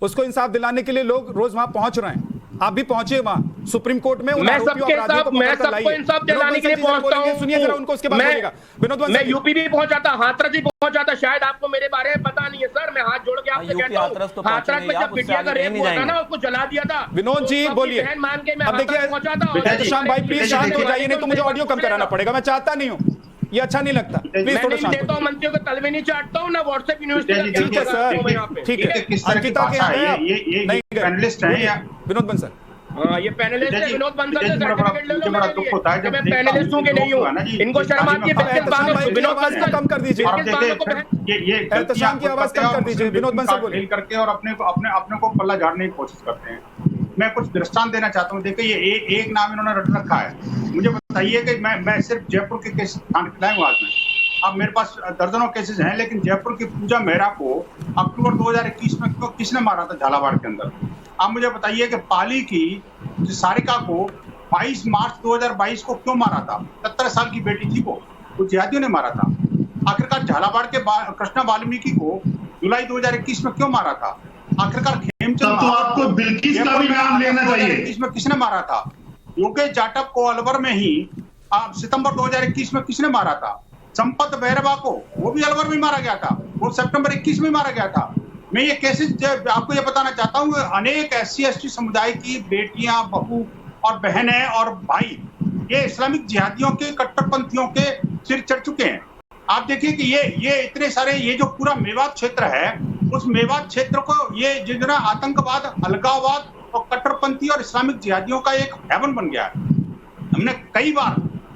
उसको इंसाफ दिलाने के लिए लोग रोज वहां पहुंच रहे हैं। आप भी पहुंचे वहां सुप्रीम कोर्ट में। मैं सबको इंसाफ दिलाने के लिए पहुंचता हूं। सुनिए जरा उनको, उसके बाद बोलिएगा। विनोद बंसल मैं जी। यूपी भी पहुंचा था, हाथरस भी पहुंचा था, शायद आपको मेरे बारे में पता नहीं है सर। मैं हाथ जोड़ के आपसे यूपी कहता हाथरस हूं, तो पहुंचे हाथरस नहीं में आप, जब उससे बिटिया का आगे रेप नहीं हुआ था जाएंगे। ना, उसको जला दिया था। विनोद तो जी उसको अपनी बोलिए। बहन मान के मैं अब देखिए हाथरस पहुंचा था। और एहतशाम भाई प्लीज शांत हो जाइए, नहीं तो मुझे ऑडियो कम कराना पड़ेगा। मैं चाहता नहीं हूं, ये अच्छा नहीं लगता। प्लीज मैं थोड़ा नहीं शांत देता हो हूं, मंत्रियों के तलवे नहीं चाटता हूं ना, व्हाट्सएप यूनिवर्सिटी जाइए। ठीक है सर, ठीक है। किस तरह की अंकिता के भाषा है? हैं ये नहीं गए। पैनलिस्ट हैं या विनोद बंसल, हाँ, ये पैनलिस्ट है। विनोद बंसल से सर्टिफिकेट ले लो मुझे बड़ा दुख होता है कि जब मैं देखता हूं पैनलिस्ट हूं कि नहीं हुआ ना हूं। जी, इनको शर्म आती है अब बिल्किस बानो, एहतशाम भाई की विनोद आवाज को बंसल कम कर दीजिए। और बिल्किस बानो को बहन ये एहतशाम की आवाज कम कर दीजिए। विनोद बंसल बोलिए। फेल करके और अपने को पल्ला झाड़ने की कोशिश करते हैं। मैं कुछ दृष्टांत देना चाहता हूँ। देखिए ये एक नाम इन्होंने रट रखा है। मुझे बताइए कि मैं सिर्फ जयपुर के केस लाऊंगा आज में। अब मेरे पास दर्जनों केसेस हैं, लेकिन जयपुर की पूजा मेहरा को अक्टूबर 2021 में किसने मारा था झालावाड़ के अंदर? आप मुझे बताइए कि पाली की सारिका को 22 मार्च 2022 को क्यों मारा था? 17 साल की बेटी थी, वो जिहादियों ने मारा था। आखिरकार झालावाड़ के कृष्णा वाल्मीकि को जुलाई 2021 में क्यों मारा था? आखिरकार खेमचंद तब तो आपको बिल्किस का भी नाम लेना चाहिए। इसमें किसने मारा था? योगेश जाटव को अलवर में ही सितंबर 2021 में किसने मारा था? संपत भैरवा को, वो भी अलवर में मारा गया था, वो सितंबर 21 में मारा गया था। मैं ये केसेस आपको ये बताना चाहता हूँ, अनेक SC/ST समुदाय की बेटियां, बहू और बहनें और भाई ये इस्लामिक जिहादियों के, कट्टरपंथियों के सिर चढ़ चुके हैं। आप देखिए कि ये इतने सारे, ये जो पूरा मेवात क्षेत्र है, उस मेवात क्षेत्र को ये जितना आतंकवाद, अलगाववाद और कट्टरपंथी और इस्लामिक जिहादियों का एक हेवन बन गया है। हमने कई बार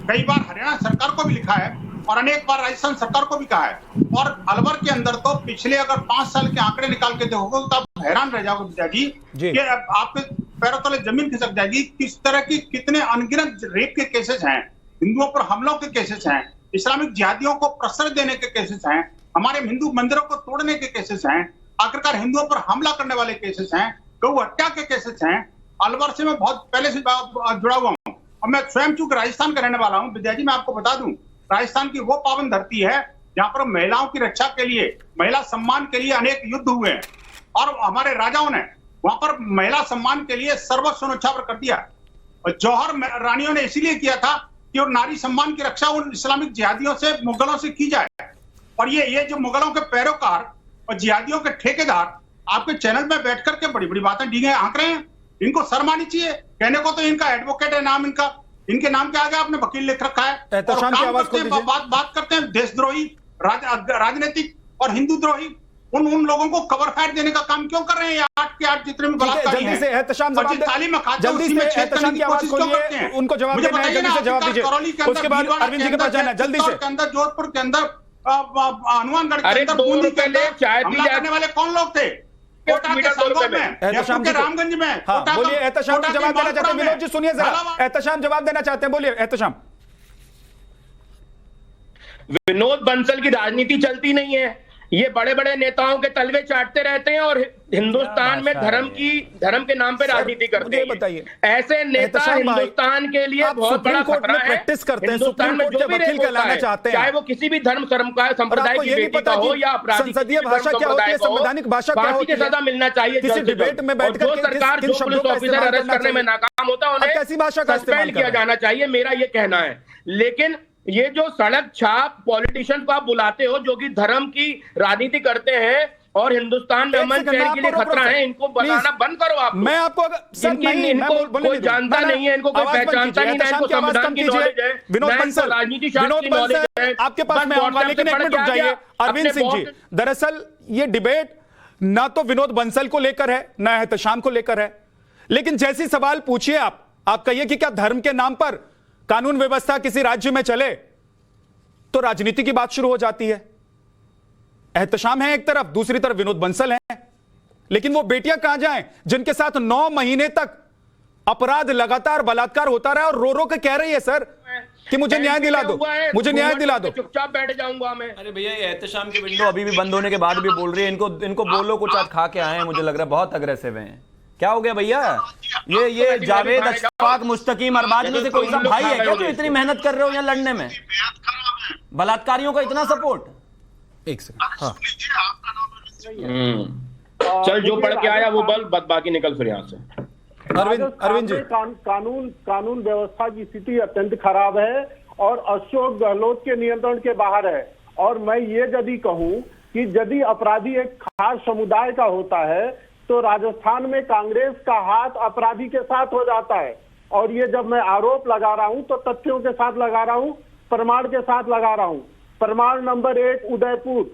हरियाणा सरकार को भी लिखा है और अनेक बार राजस्थान सरकार को भी कहा है। और अलवर के अंदर तो पिछले अगर 5 साल के आंकड़े निकाल के देखोगे तो आप हैरान रह जाओगे विद्या जी कि आपके पैरों तले जमीन खिसक जाएगी। किस तरह की कितने अनगिनत रेप के केसेस हैं, हिंदुओं पर हमलों के केसेस हैं, इस्लामिक जिहादियों को प्रश्रय देने के केसेस हैं, हमारे हिंदू मंदिरों को तोड़ने के केसेस हैं, आखिरकार हिंदुओं पर हमला करने वाले केसेस हैं, गौ हत्या के केसेस हैं। अलवर से मैं बहुत पहले से जुड़ा हुआ हूँ और मैं स्वयं चूंकि राजस्थान का रहने वाला हूँ। विद्या जी मैं आपको बता दूं, राजस्थान की वो पावन धरती है जहां पर महिलाओं की रक्षा के लिए, महिला सम्मान के लिए अनेक युद्ध हुए हैं और हमारे राजाओं ने वहां पर महिला सम्मान के लिए सर्वस्व न्यौछावर कर दिया। और जौहर रानियों ने इसीलिए किया था कि वो नारी सम्मान की रक्षा उन इस्लामिक जिहादियों से, मुगलों से की जाए। और ये जो मुगलों के पैरोकार और जिहादियों के ठेकेदार आपके चैनल में बैठ करके बड़ी बड़ी बातें डी आंक रहे हैं, इनको शर्म आनी चाहिए। कहने को तो इनका एडवोकेट है नाम, इनके नाम के आगे आपने वकील लिख रखा है। एहतशाम की आवाज खोल दीजिए। बात करते हैं देशद्रोही, राजनीतिक और हिंदू द्रोही, उन लोगों को कवर फायर देने का काम क्यों कर रहे हैं? 8 के 8 जितने भी बलात्कारी हैं, जल्दी से एहतशाम जवाब दे, जल्दी से एहतशाम की आवाज खोलिए, उनको जवाब देना है, जल्दी से जवाब दीजिए। उसके बाद अरविंद जी के पास जाना है, जल्दी से। के अंदर, जोधपुर के अंदर, हनुमानगढ़ के अंदर, बूंदी के अंदर हमला करने वाले कौन लोग थे? कोटा के सागौर में, एहतशाम जी रामगंज में। हाँ बोलिए, एहतशाम जी जवाब देना चाहते हैं। विनोद जी सुनिए जरा, एहतशाम जवाब देना चाहते हैं, बोलिए एहतशाम। विनोद बंसल की राजनीति चलती नहीं है। ये बड़े बड़े नेताओं के तलवे चाटते रहते हैं और हिंदुस्तान में धर्म के नाम पे राजनीति करते हैं। बताइए, ऐसे नेता हिंदुस्तान के लिए बहुत बड़ा खतरा है। प्रैक्टिस करते हैं, हिंदुस्तान में जो भी वकील कहलाना चाहते हैं, चाहे वो किसी भी धर्म संप्रदाय की बेटी का हो या अपराधी संसदीय भाषा क्या होती है, संवैधानिक भाषा क्या होती है, फांसी की सजा मिलना चाहिए। किसी डिबेट में बैठकर जो सरकार जो पुलिस ऑफिसर अरेस्ट करने में नाकाम होता है उन्हें कैसी भाषा का सस्पेंड किया जाना चाहिए, मेरा ये कहना है। लेकिन ये जो सड़क छाप पॉलिटिशियन को आप बुलाते हो जो कि धर्म की राजनीति करते हैं और हिंदुस्तान में अमन चैन के लिए खतरा है, इनको बनाना बंद करो आप। मैं आपको इनको कोई जानता नहीं है, इनको कोई पहचानता नहीं है, इनको संविधान की नॉलेज है, विनोद बंसल, राजनीति शास्त्र की नॉलेज है। आपके पास मैं आऊंगा, लेकिन एक मिनट रुक जाइए अरविंद सिंह जी। दरअसल ये डिबेट ना तो विनोद बंसल को लेकर है ना एहतशाम को लेकर है, लेकिन जैसी सवाल पूछिए आप कहिए कि क्या धर्म के नाम पर कानून व्यवस्था किसी राज्य में चले तो राजनीति की बात शुरू हो जाती है। एहतशाम है एक तरफ, दूसरी तरफ विनोद बंसल है, लेकिन वो बेटियां कहां जाएं जिनके साथ 9 महीने तक अपराध लगातार बलात्कार होता रहा और रो रो के कह रही है सर कि मुझे न्याय दिला दो, मुझे न्याय दिला दो। चुपचाप बैठ जाऊंगा मैं। अरे भैया ये एहतशाम की विंडो अभी भी बंद होने के बाद भी बोल रही है, इनको बोलो कुछ आज खा के आए हैं, मुझे लग रहा है बहुत अग्रेसिव हैं। क्या हो गया भैया? ये जावेद अशफाक मुस्तकीम अरबाज में से कोई सा भाई है क्या जो इतनी मेहनत कर रहे हो यहाँ लड़ने में? बलात्कारियों का इतना सपोर्ट? एक सेकंड, हाँ। चल जो पढ़ के आया वो बल, बाकी निकल फिर यहाँ से। अरविंद जी, कानून व्यवस्था की स्थिति अत्यंत खराब है और अशोक गहलोत के नियंत्रण के बाहर है। और मैं ये यदि कहूं कि यदि अपराधी एक खास समुदाय का होता है तो राजस्थान में कांग्रेस का हाथ अपराधी के साथ हो जाता है। और ये जब मैं आरोप लगा रहा हूं तो तथ्यों के साथ लगा रहा हूं, प्रमाण के साथ लगा रहा हूं। प्रमाण नंबर 1 उदयपुर,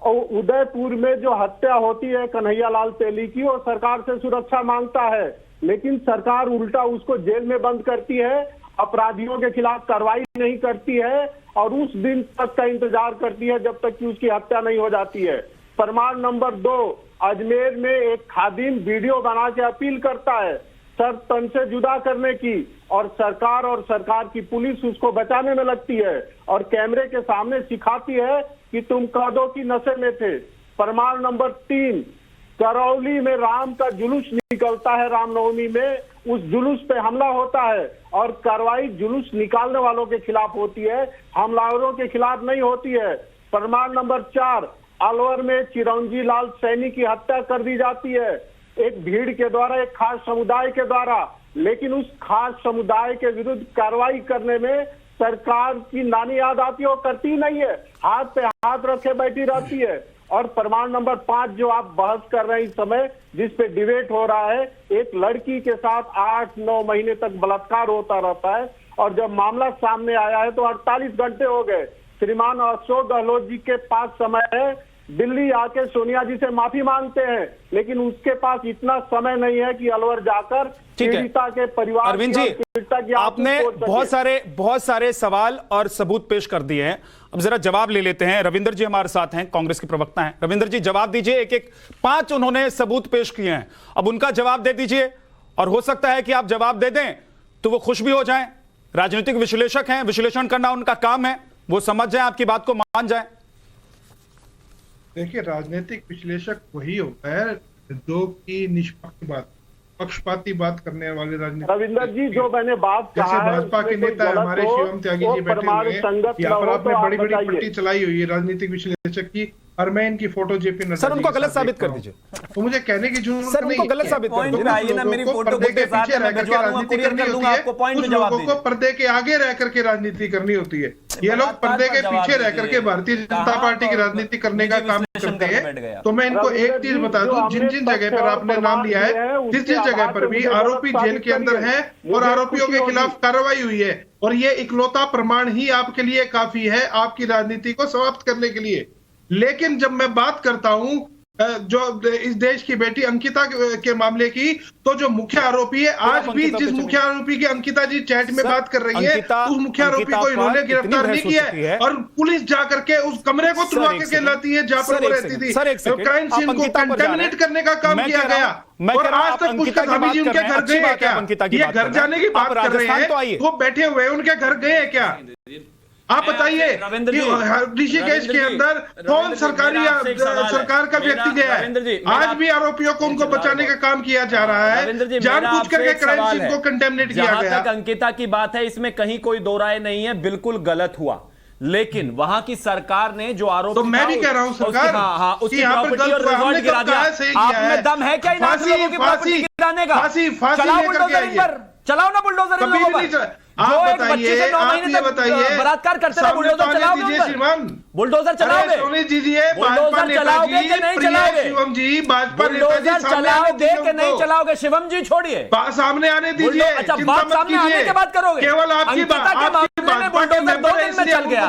और उदयपुर में जो हत्या होती है कन्हैया लाल तेली की, और सरकार से सुरक्षा मांगता है, लेकिन सरकार उल्टा उसको जेल में बंद करती है, अपराधियों के खिलाफ कार्रवाई नहीं करती है और उस दिन तक का इंतजार करती है जब तक कि उसकी हत्या नहीं हो जाती है। प्रमाण नंबर 2, अजमेर में एक खादिम वीडियो बना के अपील करता है सर तन से जुदा करने की, और सरकार की पुलिस उसको बचाने में लगती है और कैमरे के सामने सिखाती है कि तुम कह दो कि नशे में थे। प्रमाण नंबर 3, करौली में राम का जुलूस निकलता है रामनवमी में, उस जुलूस पे हमला होता है और कार्रवाई जुलूस निकालने वालों के खिलाफ होती है, हमलावरों के खिलाफ नहीं होती है। प्रमाण नंबर 4, अलवर में चिरंजी लाल सैनी की हत्या कर दी जाती है एक भीड़ के द्वारा, एक खास समुदाय के द्वारा, लेकिन उस खास समुदाय के विरुद्ध कार्रवाई करने में सरकार की नानी याद आती है, वो करती नहीं है, हाथ पे हाथ रखे बैठी रहती है। और प्रमाण नंबर 5 जो आप बहस कर रहे हैं इस समय, जिस पे डिबेट हो रहा है, एक लड़की के साथ 8-9 महीने तक बलात्कार होता रहता है और जब मामला सामने आया है तो 48 घंटे हो गए। श्रीमान अशोक गहलोत जी के पास समय है, दिल्ली आके सोनिया जी से माफी मांगते हैं, लेकिन उसके पास इतना समय नहीं है कि अलवर जाकर पीड़िता के परिवार अरविंद जी, आपने बहुत सारे सवाल और सबूत पेश कर दिए हैं। अब जरा जवाब ले लेते हैं। रविंदर जी हमारे साथ हैं, कांग्रेस के प्रवक्ता हैं। रविंदर जी जवाब दीजिए, एक 5 उन्होंने सबूत पेश किए हैं, अब उनका जवाब दे दीजिए। और हो सकता है कि आप जवाब दे दें तो वो खुश भी हो जाएं, राजनीतिक विश्लेषक हैं, विश्लेषण करना उनका काम है, वो समझ जाए, आपकी बात को मान जाए। देखिए, राजनीतिक विश्लेषक वही होता है जो कि निष्पक्ष बात, पक्षपाती बात करने वाले राजनीतिक। रविंदर जी जो मैंने बात कहा है, भाजपा के नेता हमारे शिवम त्यागी जी बैठे हुए हैं, यहाँ पर आपने बड़ी बड़ी पट्टी चलाई हुई है राजनीतिक विश्लेषक की, और मैं इनकी फोटो जेपी नड्डा सर उनको गलत साबित कर दीजिए। तो मुझे कहने की जरूरत नहीं, सर उनको गलत साबित कर दो। मेरी फोटो के साथ मैं भिजवा दूंगा, कुरियर कर दूंगा आपको, पॉइंट पे जवाब दीजिए। पर्दे के आगे रह करके राजनीति करनी होती है, ये लोग पर्दे के पीछे रह करके भारतीय जनता पार्टी की राजनीति करने का काम करते हैं। तो मैं इनको एक चीज बता दूं, जिन जिन जगह पर आपने नाम लिया है, जिस जिस जगह पर भी आरोपी जेल के अंदर है और आरोपियों के खिलाफ कार्रवाई हुई है, और ये इकलौता प्रमाण ही आपके लिए काफी है आपकी राजनीति को समाप्त करने के लिए। लेकिन जब मैं बात करता हूं जो इस देश की बेटी अंकिता के मामले की, तो जो मुख्य आरोपी है, आज भी जिस मुख्य आरोपी की अंकिता जी चैट में बात कर रही है, उस मुख्य आरोपी को इन्होंने गिरफ्तार नहीं किया है, और पुलिस जाकर के उस कमरे को तुड़वा के लाती है जहां पर वो रहती थी। क्राइम सीन को कंटेमिनेट करने का काम किया गया, और आज तक पुष्कर धामी जी उनके घर गए हैं क्या? ये घर जाने की बात कर रहे हैं, वो बैठे हुए उनके घर गए हैं क्या? आप बताइए रविंद्र कि जी, ऋषिकेश के अंदर कौन सरकारी सरकार का व्यक्ति गया है? आज भी आरोपियों को उनको बचाने का काम किया जा रहा है, जानबूझ करके क्राइम सीन को कंटेमिनेट किया जहां गया। तक अंकिता की बात है, इसमें कहीं कोई दो राय नहीं है, बिल्कुल गलत हुआ। लेकिन वहां की सरकार ने जो आरोप, तो मैं भी कह रहा हूं सरकार, उसकी प्रॉपर्टी और रिजॉर्ट गिरा दिया। आप में दम है क्या इन लोगों की प्रॉपर्टी गिराने का? चलाओ बुलडोजर इन पर, चलाओ ना बुलडोजर इन लोगों पर। जो एक बच्चे से 9 महीने तक बलात्कार करते रहे, बुलडोजर चलाओगे उन पर? बुलडोजर चलाओगे? बुलडोजर चलाओगे कि नहीं चलाओगे? शिवम जी, भाजपा बुलडोजर चलाओगे कि नहीं चलाओगे? शिवम जी छोड़िए, सामने आने दीजिए। अच्छा, बात सामने आने के बाद करोगे? केवल आपकी अंकिता के मामले में बुलडोजर 2 दिन में चल गया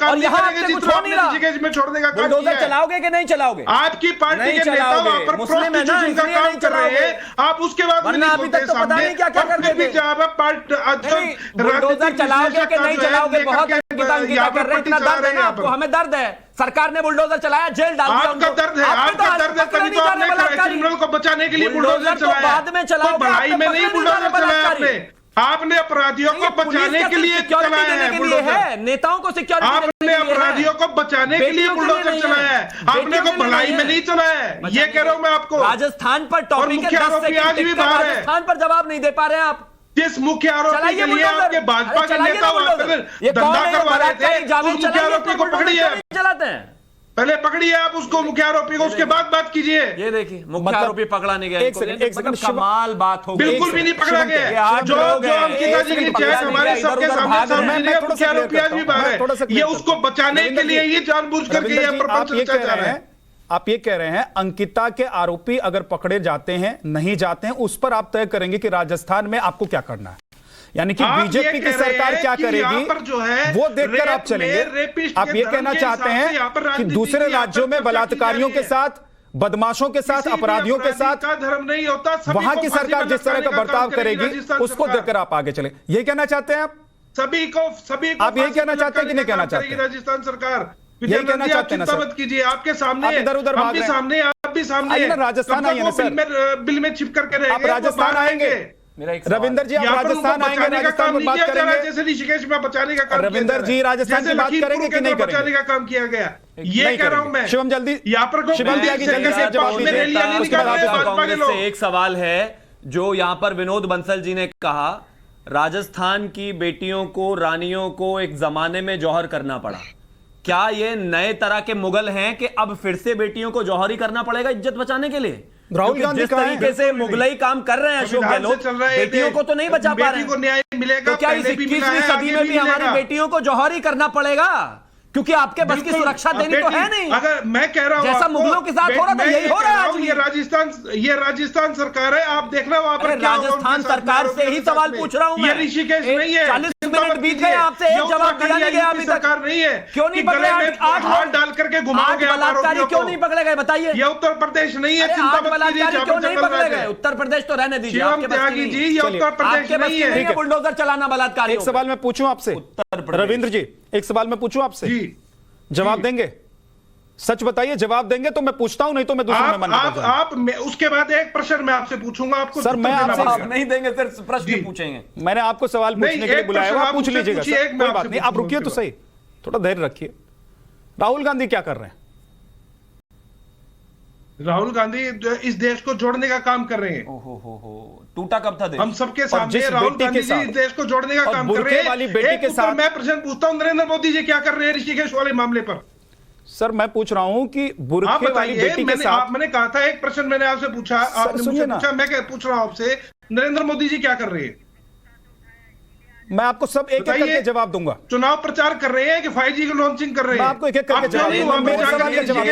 और यहाँ आपसे कुछ हो नहीं रहा। में छोड़ने का काम बुलडोजर चलाओगे कि नहीं चलाओगे? आपकी पार्टी के नेता वहां पर प्रोस्टिट्यूशन का काम कर रहे हैं, आप उसके बाद वरना अभी तक तो पता नहीं क्या क्या करते थे। बुलडोजर चलाओगे कि नहीं चलाओगे? बहुत अंकिता कर रहे हैं, इतना दर्द है ना आपको, हमें दर्द है। सरकार ने बुलडोजर चलाया, जेल डाल दिया आपका दर्द है, आपका दर्द है, तभी तो आपने क्रिमिनल को बचाने के लिए बुलडोजर चलाया। बाद में चलाओ, बढ़ाई में नहीं बुलडोजर चलाया आपने अपराधियों को बचाने के लिए चलाया है बुलडोजर। नेताओं को सिक्योरिटी आपने अपराधियों को बचाने के लिए बुलडोजर चलाया है, आपने को भलाई में नहीं चलाया है। ये कह रहा हूं मैं आपको। राजस्थान पर टॉपिक है, राजस्थान पर जवाब नहीं दे पा रहे हैं आप। जिस मुख्य आरोपी के लिए आपके भाजपा के नेता धंधा करवा रहे थे, उस मुख्य आरोपी को पकड़िए, चलाते हैं। पहले पकड़िए आप उसको, मुख्य आरोपी को, उसके बाद बात कीजिए। ये देखिए, मुख्य आरोपी पकड़ा नहीं गया। एक सेकंड, कमाल बात हो गई। बिल्कुल भी नहीं पकड़ा गया। जो अंकिता जी की चैट हमारे सबके सामने, मुख्य आरोपी आज भी बाहर है। ये उसको बचाने के लिए ये जानबूझ करके ये प्रपंच रचा जा रहा है। आप ये कह रहे हैं अंकिता के आरोपी अगर पकड़े जाते हैं, नहीं जाते हैं, उस पर आप तय करेंगे कि राजस्थान में आपको क्या करना है, यानी कि बीजेपी की सरकार क्या करेगी जो है वो देखकर आप चलेंगे। आप ये कहना चाहते हैं कि दूसरे राज्यों में बलात्कारियों के साथ, बदमाशों के साथ, अपराधियों के साथ धर्म नहीं होता, वहां की सरकार जिस तरह का बर्ताव करेगी उसको देखकर आप आगे चले, ये कहना चाहते हैं आप? सभी को आप यही कहना चाहते हैं कि नहीं कहना चाहते? राजस्थान सरकार यही कहना चाहते हैं ना सर? मत कीजिए, आपके सामने इधर उधर भाग रहे हैं। सामने आप भी सामने ना, राजस्थान आइए ना सर, बिल में छिप करके रहेंगे। आप राजस्थान आएंगे रविंद्र जी, आप राजस्थान आएंगे, राजस्थान में बात करेंगे। जैसे ऋषिकेश में बचाने का काम रविंद्र जी राजस्थान की बात करेंगे कि नहीं करेंगे? बचाने का काम किया गया, ये कह रहा हूं मैं। शिवम जल्दी, यहाँ पर शिवम जी आगे जल्दी से जवाब दीजिए। कांग्रेस से एक सवाल है जो यहां पर विनोद बंसल जी ने कहा, राजस्थान की बेटियों को, रानियों को एक जमाने में जौहर करना पड़ा। क्या ये नए तरह के मुगल हैं कि अब फिर से बेटियों को जौहरी करना पड़ेगा इज्जत बचाने के लिए? राहुल गांधी जिस तरीके से मुगलई काम कर रहे हैं अशोक गहलोत, बेटियों को तो नहीं बचा पा रहे हैं। तो क्या इस 21वीं सदी में भी हमारी बेटियों को जौहरी करना पड़ेगा? क्योंकि आपके बस की सुरक्षा देनी तो है नहीं। अगर मैं कह रहा हूं जैसा मुगलों के साथ हो रहा था यही हो रहा है आज। ये राजस्थान सरकार है, आप देखना वहां पर क्या राजस्थान सरकार से ही सवाल पूछ रहा हूं मैं। ये ऋषिकेश नहीं है। 40 मिनट बीत गए, आपसे एक जवाब दिया नहीं गया अभी तक। सरकार नहीं है। क्यों नहीं पकड़े? 8 हाथ डाल करके घुमाओगे बलात्कारी क्यों नहीं पकड़े गए बताइए? ये उत्तर प्रदेश नहीं है, चिंता मत कीजिए। क्यों नहीं पकड़े गए? उत्तर प्रदेश तो रहने दीजिए, आपके बस की जी, ये उत्तर प्रदेश नहीं है। बुलडोजर चलाना बलात्कारी। एक सवाल मैं पूछूं आपसे रविंद्र जी, एक सवाल मैं पूछूं आपसे, जवाब देंगे? सच बताइए, जवाब देंगे तो मैं पूछता हूं, नहीं तो मैं दूसरे मेहमान आप उसके बाद एक प्रश्न मैं आपसे पूछूंगा, आपको सर मैं आपसे आप नहीं देंगे, सिर्फ प्रश्न पूछेंगे। मैंने आपको सवाल पूछने के लिए बुलाया हुआ, आप पूछ लीजिएगा सर, कोई बात नहीं, आप रुकिए तो सही, थोड़ा धैर्य रखिए। राहुल गांधी क्या कर रहे हैं? राहुल गांधी इस देश को जोड़ने का काम कर रहे हैं। टूटा कब था देश? हम सबके सामने राहुल गांधी जी इस देश को जोड़ने का काम कर रहे हैं। वाली बेटी के साथ मैं प्रश्न पूछता हूं, नरेंद्र मोदी जी क्या कर रहे हैं ऋषिकेश वाले मामले पर? सर मैं पूछ रहा हूं कि बुरखे वाली बेटी के साथ, मैंने कहा था एक प्रश्न मैंने आपसे पूछा, आपने मुझसे पूछा, मैं क्या पूछ रहा हूं आपसे, नरेंद्र मोदी जी क्या कर रहे हैं? मैं आपको सब एक एक करके जवाब दूंगा। चुनाव प्रचार कर रहे हैं कि 5G की लॉन्चिंग कर रहे हैं? मैं आपको एक एक करके जवाब दूंगा। मेरे सवाल का जवाब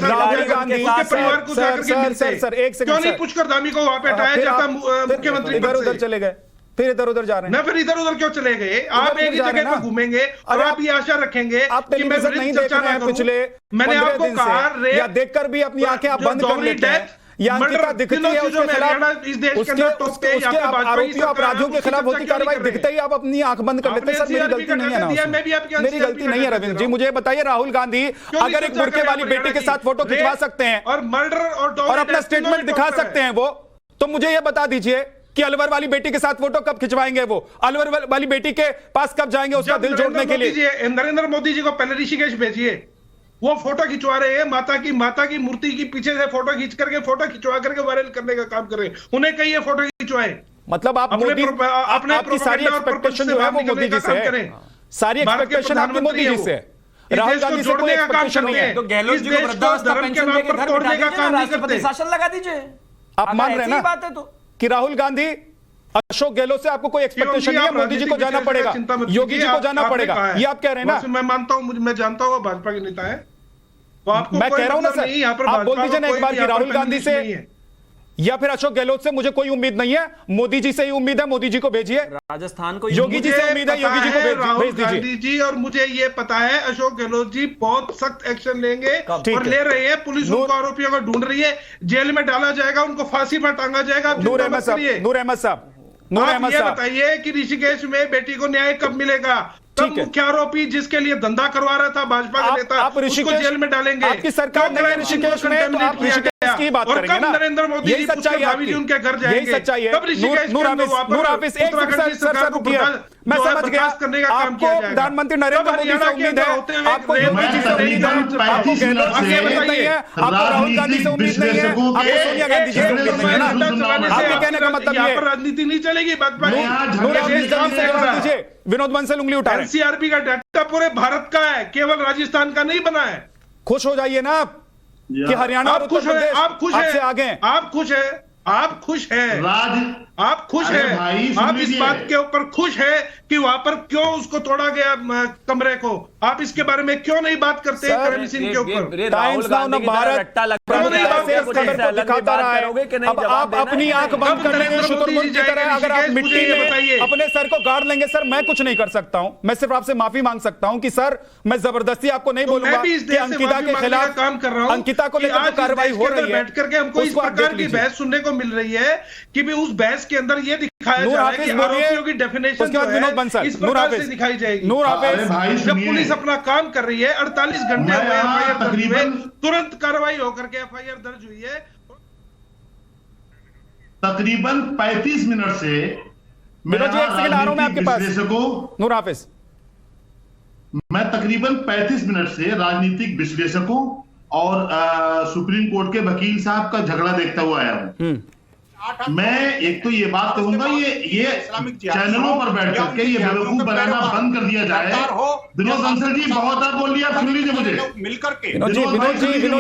राहुल गांधी परिवार को जाकर के मिलते हैं। सर एक सेकंड, क्यों नहीं पुष्कर धामी को वहां पे हटाया जाता मुख्यमंत्री? इधर उधर चले गए, फिर इधर उधर जा रहे हैं। ना फिर इधर उधर क्यों चले गए? आप एक ही जगह पर घूमेंगे और आप ये आशा रखेंगे आप टेलीविजन नहीं देख रहे हैं पिछले 15 दिन से, या देखकर भी अपनी आंखें आप बंद कर लेते हैं, या अंकिता दिखती है उसके खिलाफ, उसके आरोपियों अपराधियों के खिलाफ होती कार्रवाई दिखते ही आप अपनी आंख बंद कर लेते हैं। सर मेरी गलती नहीं है ना, मेरी गलती नहीं है रविंद्र जी। मुझे बताइए, राहुल गांधी अगर एक बुरके वाली बेटी के साथ फोटो खिंचवा सकते हैं और मर्डर और अपना स्टेटमेंट दिखा सकते हैं वो, तो मुझे ये बता दीजिए कि अलवर वाली बेटी के साथ फोटो कब खिंचवाएंगे, वो अलवर वाली बेटी के पास कब जाएंगे उसका दिल जोड़ने के लिए। नरेंद्र मोदी जी को पहले ऋषिकेश भेजिए, वो फोटो खिंचवा रहे हैं, माता की मूर्ति की पीछे से फोटो खींच करके फोटो खिंचवा करके वायरल करने का काम कर रहे हैं। उन्हें कहिए फोटो खिंचवाए। मतलब आप अपने आपकी सारी एक्सपेक्टेशन जो है वो मोदी जी से है, सारी एक्सपेक्टेशन आपकी मोदी जी से है, राहुल गांधी से कोई एक्सपेक्टेशन नहीं है। तो गहलोत जी को वृद्धावस्था पेंशन देके घर बिठा दीजिए ना, राष्ट्रपति शासन लगा दीजिए। आप मान रहे हैं ना बात है तो कि राहुल गांधी अशोक गहलोत से आपको कोई एक्सपेक्टेशन नहीं है, मोदी जी को जाना पड़ेगा, योगी जी को जाना पड़ेगा, ये आप कह रहे हैं ना। मैं मानता हूं, मैं जानता हूं भाजपा के नेता है, तो आपको मैं कह रहा हूं ना सर, आप बोल दीजिए ना एक बार कि राहुल गांधी से या फिर अशोक गहलोत से मुझे कोई उम्मीद नहीं है, मोदी जी से ही उम्मीद है, मोदी जी को भेजिए। राजस्थान को योगी जी से उम्मीद है, योगी जी को भेज दीजिए। गांधी जी और मुझे ये पता है अशोक गहलोत जी बहुत सख्त एक्शन लेंगे और ले रहे हैं। पुलिस उनको आरोपियों को ढूंढ रही है, जेल में डाला जाएगा, उनको फांसी पर टांगा जाएगा। नूर अहमद साहब ये बताइए कि ऋषिकेश में बेटी को न्याय कब मिलेगा? तब मुख्य आरोपी जिसके लिए धंधा करवा रहा था भाजपा का नेता, उसको जेल में डालेंगे। आपकी सरकार ने ऋषिकेश में, तो आप ऋषिकेश की बात करेंगे ना। नरेंद्र मोदी यही सच्चाई है आपकी, उनके घर जाएंगे, यही सच्चाई है। तब ऋषिकेश नूर हाफिज एक सर रुकिए, मैं समझ गया। आपको प्रधानमंत्री नरेंद्र मोदी से उम्मीद है, आपको योगी जी से उम्मीद है, आपको गहलोत जी से उम्मीद नहीं है, आपको राहुल गांधी से उम्मीद नहीं है, आपको सोनिया गांधी जी से उम्मीद नहीं है ना। आपके कहने का मतलब ये राजनीति नहीं चलेगी। नूर हाफिज जल्दी से जवाब दीजिए, विनोद बंसल उंगली उठा रहे हैं। एनसीआरबी का डाटा पूरे भारत का है, केवल राजस्थान का नहीं बना है। खुश हो जाइए ना आप कि हरियाणा और उत्तर प्रदेश आपसे आगे हैं। आप खुश हैं, आप खुश हैं, आप खुश हैं, आप इस बात के ऊपर खुश हैं कि वहां पर क्यों उसको तोड़ा गया कमरे को। आप इसके बारे में क्यों नहीं बात करते हैं करम सिंह के ऊपर? टाइम्स नाउ न भारत दिखाता रहा है। अब आप अपनी आंख बंद कर लेंगे शुतुरमुर्ग की तरह, अगर आप मिट्टी में अपने सर को गाड़ लेंगे। सर मैं कुछ नहीं कर सकता हूं, मैं सिर्फ आपसे माफी मांग सकता हूं कि सर मैं जबरदस्ती आपको नहीं बोलूंगा कि अंकिता के खिलाफ काम कर रहा हूं। अंकिता को लेकर जो कार्रवाई हो रही है, बैठ करके हमको इस प्रकार की बहस सुनने को मिल रही है कि भी उस बहस के अंदर ये दिखाया जा रहा है कि आरोपियों की डेफिनेशन जो है इस प्रकार से दिखाई जाएगी। नूर हाफिज, जब पुलिस अपना काम कर रही है, 48 घंटे हुए एफआईआर तकरीबन तुरंत कार्रवाई होकर के एफआईआर दर्ज हुई है। तकरीबन 35 मिनट से विनोद जी एक सेकंड आ रहा हूं मैं आपके पास। नूर हाफिज, मैं तकरीबन 35 मिनट से राजनीतिक विश्लेषकों और सुप्रीम कोर्ट के वकील साहब का झगड़ा देखता हुआ आया हूं। मैं एक तो ये बात कहूंगा, ये चैनलों पर बैठ करके ये बेवकूफ बनाना बंद कर दिया जाए। विनोद बंसल जी बहुत आप बोल लिया, सुन लीजिए मुझे मिलकर के। विनोद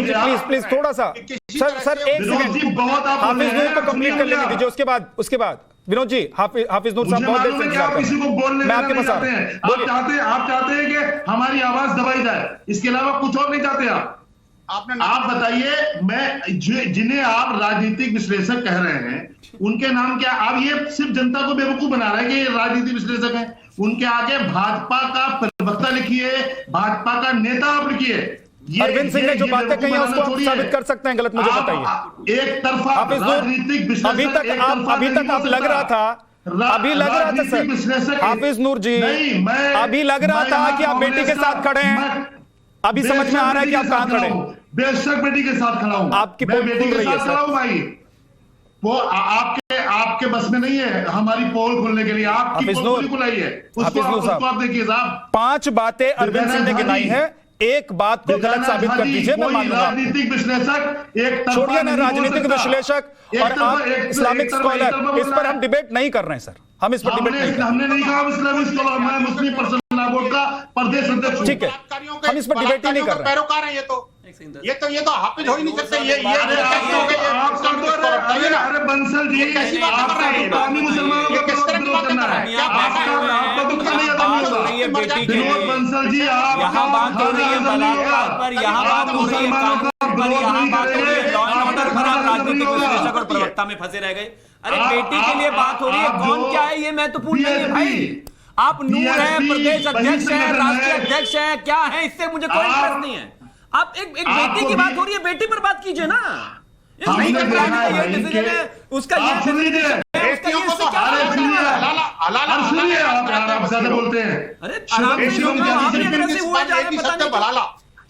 जी प्लीज थोड़ा सा सर एक सेकंड, बहुत आप हाफिज नूर को कंप्लीट कर लेने दीजिए, उसके बाद विनोद जी हाफिज नूर साहब बहुत देर से इंतजार कर रहे हैं। मैं आपके पास आ रहा हूं। आप चाहते हैं कि हमारी आवाज दबाई जाए, इसके अलावा कुछ और नहीं चाहते आप बताइए। मैं जिन्हें आप राजनीतिक विश्लेषक कह रहे हैं उनके नाम क्या? आप ये सिर्फ जनता को बेवकूफ बना रहे हैं कि ये राजनीतिक विश्लेषक हैं। उनके आगे भाजपा का प्रवक्ता लिखिए, भाजपा का नेता आप लिखिए। अरविंद सिंह ने जो बातें कही हैं उसको आप साबित कर सकते हैं गलत? मुझे बताइए। एक तरफा राजनीतिक विश्लेषक, अभी तक आप लग रहा था, अभी लग रहा था सर हाफिज नूर जी, अभी लग रहा था कि आप बेटी के साथ खड़े हैं। अभी समझ में आ रहा है कि आप कहां खड़े हैं। बेशक बेटी के साथ खड़ा हूं, आपकी मैं बेटी के साथ खड़ा हूं भाई। वो आपके बस में नहीं है हमारी पोल खोलने के लिए। आपकी पोल खुलाई है, उसको आप देखिए साहब। 5 बातें अरविंद सिंह ने गिनाई है, एक बात को गलत साबित कर दीजिए, मैं मान लूंगा। राजनीतिक विश्लेषक एक छोड़िए ना, राजनीतिक विश्लेषक और आप इस्लामिक स्कॉलर, इस पर हम डिबेट नहीं कर रहे हैं सर, हम इस पर डिबेट नहीं कर रहे। हमने नहीं कहा इस्लामिक स्कॉलर, मैं मुस्लिम पर्सनल लॉ बोर्ड का प्रदेश अध्यक्ष। ठीक है, हम इस पर डिबेट ही नहीं कर रहे। पैरोकार हैं ये तो हाफिज हो ही नहीं सकते। ये अरे बंसल जी, आपका मुसलमानों का विरोध करना है, आपका तो खाली विनोद बंसल जी, आप यहाँ बात हो रही है बलात्कार पर, यहाँ बात हो रही है कानून पर, यहाँ बात हो रही है लॉ एंड ऑर्डर पर, आप राजनीतिक विश्लेषक और प्रवक्ता में फंसे रह गए। अरे बेटी के लिए बात हो रही है, कौन क्या है ये महत्वपूर्ण नहीं है भाई। आप नूर है, प्रदेश अध्यक्ष है, राष्ट्रीय अध्यक्ष है, क्या है, इससे मुझे कोई इंटरेस्ट नहीं है। आप एक बेटी की बात हो रही है, बेटी पर बात कीजिए ना। नहीं कर रहा है उसका ये बोलते हैं। अरे आराम से हुआ जा रहा है, पता नहीं।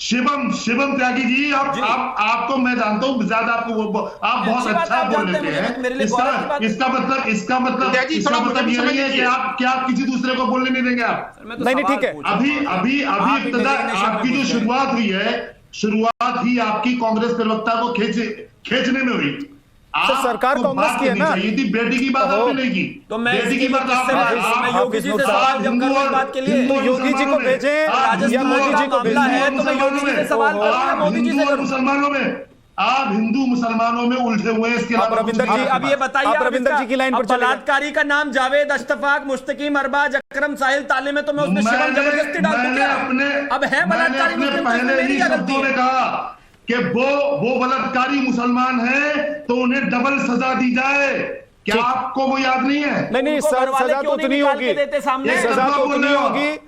शिवम त्यागी जी, आपको मैं जानता हूँ, ज्यादा आपको आप बहुत अच्छा बोल लेते हैं। इसका मतलब ये नहीं है कि आप किसी दूसरे को बोलने नहीं देंगे। आप नहीं ठीक है। अभी आपकी जो शुरुआत ही आपकी कांग्रेस प्रवक्ता को खींचने में हुई। तो सरकार कांग्रेस की है ना, बेटी की बात आपने नहीं की। तो मैं बेटी की बात योगी जी से सवाल जब करूं इस बात के लिए, तो योगी जी को भेजें या मोदी जी को भेजें? है तो मैं योगी जी से सवाल करूंगा, मोदी जी से करूं। आप हिंदू मुसलमानों में उलझे हुए हैं। इसके अलावा रविंदर जी, अब ये बताइए, रविंदर जी की लाइन पर बलात्कारी का नाम जावेद, अश्तफाक, मुश्तकीम, अरबाज, अकरम, साहिल, ताले में तो मैं उसमें शिवम जबरदस्ती डाल दूं क्या? अब है बलात्कारी मुस्लिम, पहले ही क्या गलती शब्दों में है? कहा कि वो बलात्कारी मुसलमान है तो उन्हें डबल सजा दी जाए। क्या आपको वो याद नहीं है? नहीं, सजा तो उतनी होगी, सजा तो उतनी होगी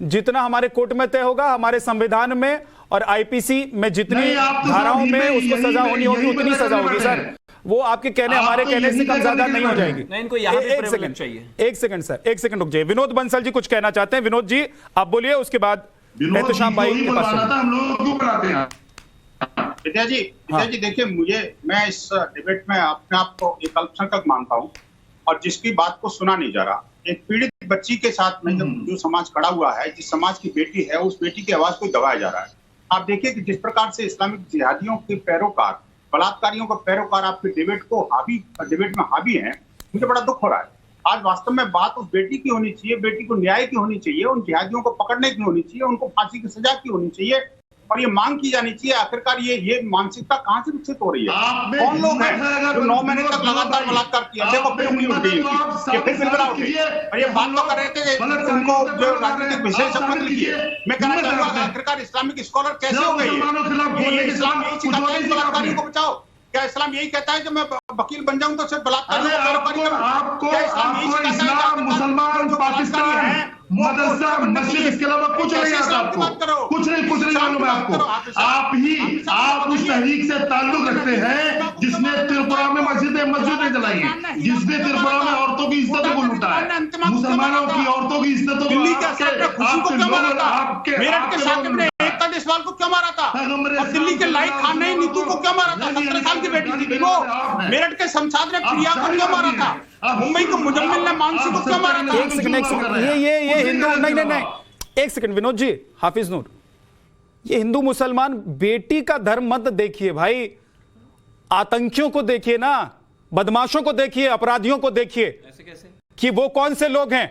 जितना हमारे कोर्ट में तय होगा, हमारे संविधान में और आईपीसी में जितनी धाराओं में उसको सजा होनी होगी उतनी सजा होगी सर। वो आपके कहने हमारे कहने से कम ज्यादा नहीं हो जाएगी। नहीं, इनको यहाँ भी प्रिविलेज चाहिए। एक सेकंड सर, एक सेकंड रुक जाइए। विनोद बंसल जी कुछ कहना चाहते हैं। विनोद जी आप बोलिए, उसके बाद एहतशाम भाई के पास हम लोग क्यों बुलाते हैं? विद्या जी देखिए, मैं इस डिबेट में अपने आप को एक अल्पसंख्यक मानता हूं और जिसकी बात को सुना नहीं जा रहा। एक पीड़ित बच्ची के साथ में जो समाज खड़ा हुआ है, जिस समाज की बेटी है, उस बेटी की आवाज को दबाया जा रहा है। आप देखिए कि जिस प्रकार से इस्लामिक जिहादियों के पैरोकार, बलात्कारियों के पैरोकार आपके डिबेट में हावी हैं, मुझे बड़ा दुख हो रहा है। आज वास्तव में बात उस बेटी की होनी चाहिए, बेटी को न्याय की होनी चाहिए, उन जिहादियों को पकड़ने की होनी चाहिए, उनको फांसी की सजा की होनी चाहिए और ये मांग की जानी चाहिए। आखिरकार ये मानसिकता कहां से विकसित हो रही है? कौन लोग हैं जो 9 महीने तक लगातार बलात्कार किया? देखो फिर उंगली उठ गई, ये फिर बिलबिला उठी और ये बात तो कर रहे थे उनको जो राजनीतिक विशेषज्ञ मत लिखिए। मैं कहना चाहूंगा आखिरकार इस्लामिक स्कॉलर कैसे हो गई है? ये इस्लाम यही सिखाता है बलात्कारियों को बचाओ? क्या इस्लाम यही कहता है कि मैं वकील बन जाऊं तो सिर्फ बलात्कार मुसलमान, पाकिस्तान, मदरसा, मस्जिद, इसके अलावा कुछ नहीं आता आपको? कुछ नहीं मालूम है आपको? आप उस तहरीक से ताल्लुक रखते हैं जिसने त्रिपुरा में मस्जिदें जलाई हैं, जिसने त्रिपुरा में औरतों की इज्जत को लूटा है, मुसलमानों की औरतों की इज्जत को। मेरठ के साकिब ने एकता देशवाल को क्यों मारा था? और दिल्ली के लाइक खान ने नीतू को क्यों मारा था? 17 साल की बेटी थी वो। मेरठ के शमशाद ने प्रिया को क्यों मारा था? मुंबई को मुजम्मिल ने मानसी को क्यों मारा था? एक सेकंड ये हिंदू नहीं, एक सेकंड विनोद जी, हाफिज नूर, ये हिंदू मुसलमान बेटी का धर्म मत देखिए भाई, आतंकियों को देखिए ना, बदमाशों को देखिए, अपराधियों को देखिए कि वो कौन से लोग हैं,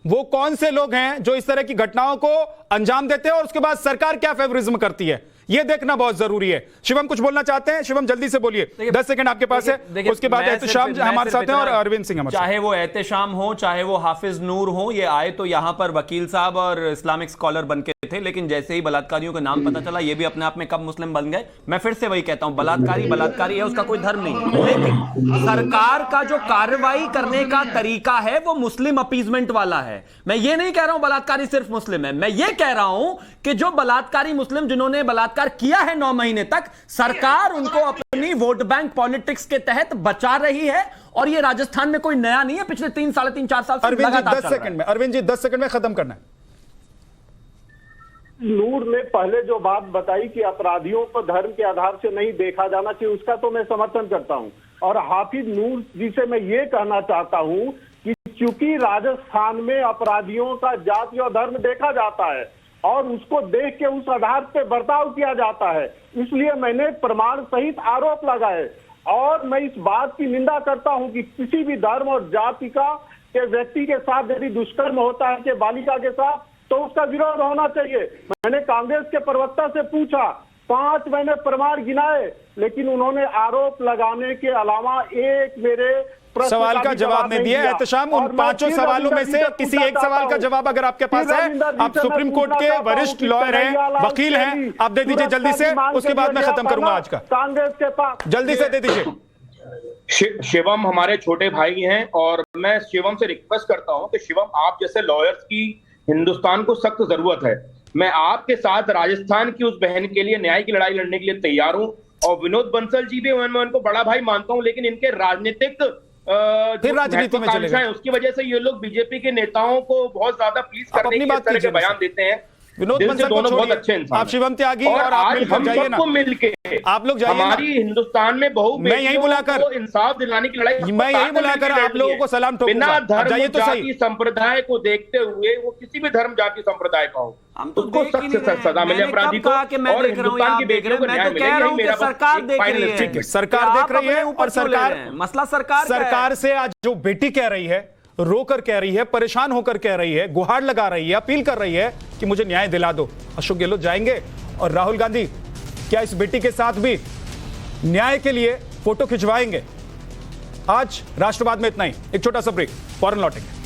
वो कौन से लोग हैं जो इस तरह की घटनाओं को अंजाम देते हैं और उसके बाद सरकार क्या फेवरिज्म करती है, ये देखना बहुत जरूरी है। शिवम कुछ बोलना चाहते हैं? शिवम जल्दी से बोलिए, 10 सेकंड आपके पास है। उसके बाद एहतशाम हमारे साथ हैं और अरविंद सिंह हमारे साथ। चाहे वो एहतशाम हो, चाहे वो हाफिज नूर हो, ये आए तो यहां पर वकील साहब और इस्लामिक स्कॉलर बन के थे, लेकिन जैसे ही बलात्कारियों का नाम पता चला, ये भी अपने आप में कब मुस्लिम बन गए। मैं फिर से वही कहता हूं, बलात्कारी है, उसका कोई धर्म नहीं, लेकिन सरकार का जो कार्रवाई करने का तरीका है वो मुस्लिम अपीजमेंट वाला है। मैं ये नहीं कह रहा हूं बलात्कारी सिर्फ मुस्लिम है, मैं ये कह रहा हूं कि जो बलात्कारी मुस्लिम जिन्होंने बलात्कार किया है 9 महीने तक, सरकार उनको अपनी वोट बैंक पॉलिटिक्स के तहत बचा रही है। और ये राजस्थान में कोई नया नहीं है, पिछले 3 साल 3-4 साल से लगातार 10 सेकंड में, अरविंद जी 10 सेकंड में खत्म करना है। नूर ने पहले जो बात बताई कि अपराधियों को धर्म के आधार से नहीं देखा जाना चाहिए, उसका तो मैं समर्थन करता हूं। और हाफिज नूर जी से मैं ये कहना चाहता हूं कि चूंकि राजस्थान में अपराधियों का जाति और धर्म देखा जाता है और उसको देख के उस आधार पे बर्ताव किया जाता है, इसलिए मैंने प्रमाण सहित आरोप लगाए। और मैं इस बात की निंदा करता हूं कि किसी भी धर्म और जाति का के व्यक्ति के साथ यदि दुष्कर्म होता है कि बालिका के साथ, तो उसका विरोध होना चाहिए। मैंने कांग्रेस के प्रवक्ता से पूछा, 5 मैंने प्रमाण गिनाए, लेकिन उन्होंने आरोप लगाने के अलावा एक मेरे सवाल का जवाब नहीं दिया। एहतशाम, उन 5 सवालों में से किसी एक सवाल का जवाब अगर आपके पास है, आप सुप्रीम कोर्ट के वरिष्ठ लॉयर हैं, वकील हैं, आप दे दीजिए जल्दी से, उसके बाद मैं खत्म करूंगा आज का। कांग्रेस के पास जल्दी से दे दीजिए। शिवम हमारे छोटे भाई हैं और मैं शिवम से रिक्वेस्ट करता हूं कि शिवम, आप जैसे लॉयर्स की हिंदुस्तान को सख्त जरूरत है। मैं आपके साथ राजस्थान की उस बहन के लिए न्याय की लड़ाई लड़ने के लिए तैयार हूं। और विनोद बंसल जी भी, मैं उनको बड़ा भाई मानता हूं, लेकिन इनके राजनीतिक राजनीति में चले गए, उसकी वजह से ये लोग बीजेपी के नेताओं को बहुत ज्यादा प्लीज करने के बयान देते हैं। विनोद दिल से बंसल को दोनों बहुत छोड़िए, अच्छे इंसान आप हैं। शिवम त्यागी और और आप आज मिलकर हम जाइए ना, सबको मिलके आप लोग जाइए ना। हमारी हिंदुस्तान में बहु मैं यही बुलाकर- इंसाफ दिलाने की लड़ाई मैं यही बुलाकर आप लोगों को सलाम ठोकूंगा। बिना आप धर्म जाइए तो सही। जाति संप्रदाय को देखते हुए, वो किसी भी धर्म जाति संप्रदाय का हो, हम तो उसको देख ही सख्त नहीं से रहे। सजा मिले मैंने अपराधी कब को, कहा कि मैं और देख रहा हूं या हिंदुस्तान आप की देख बेटियों रहे को हैं? न्याय मैं तो मिले, कह रहा यही हूं कि मेरा बस सरकार एक देख final रही है। statement है। सरकार आप देख रही अपने है ऊपर और क्यों ले सरकार रहे हैं? मसला सरकार का है। सरकार से आज जो बेटी कह रही है, रोकर कह रही है, परेशान होकर कह रही है, गुहार लगा रही है, अपील कर रही है कि मुझे न्याय दिला दो। अशोक गहलोत जाएंगे और राहुल गांधी क्या इस बेटी के साथ भी न्याय के लिए फोटो खिंचवाएंगे? आज राष्ट्रवाद में इतना ही, एक छोटा सा ब्रेक, फौरन लौटेंगे।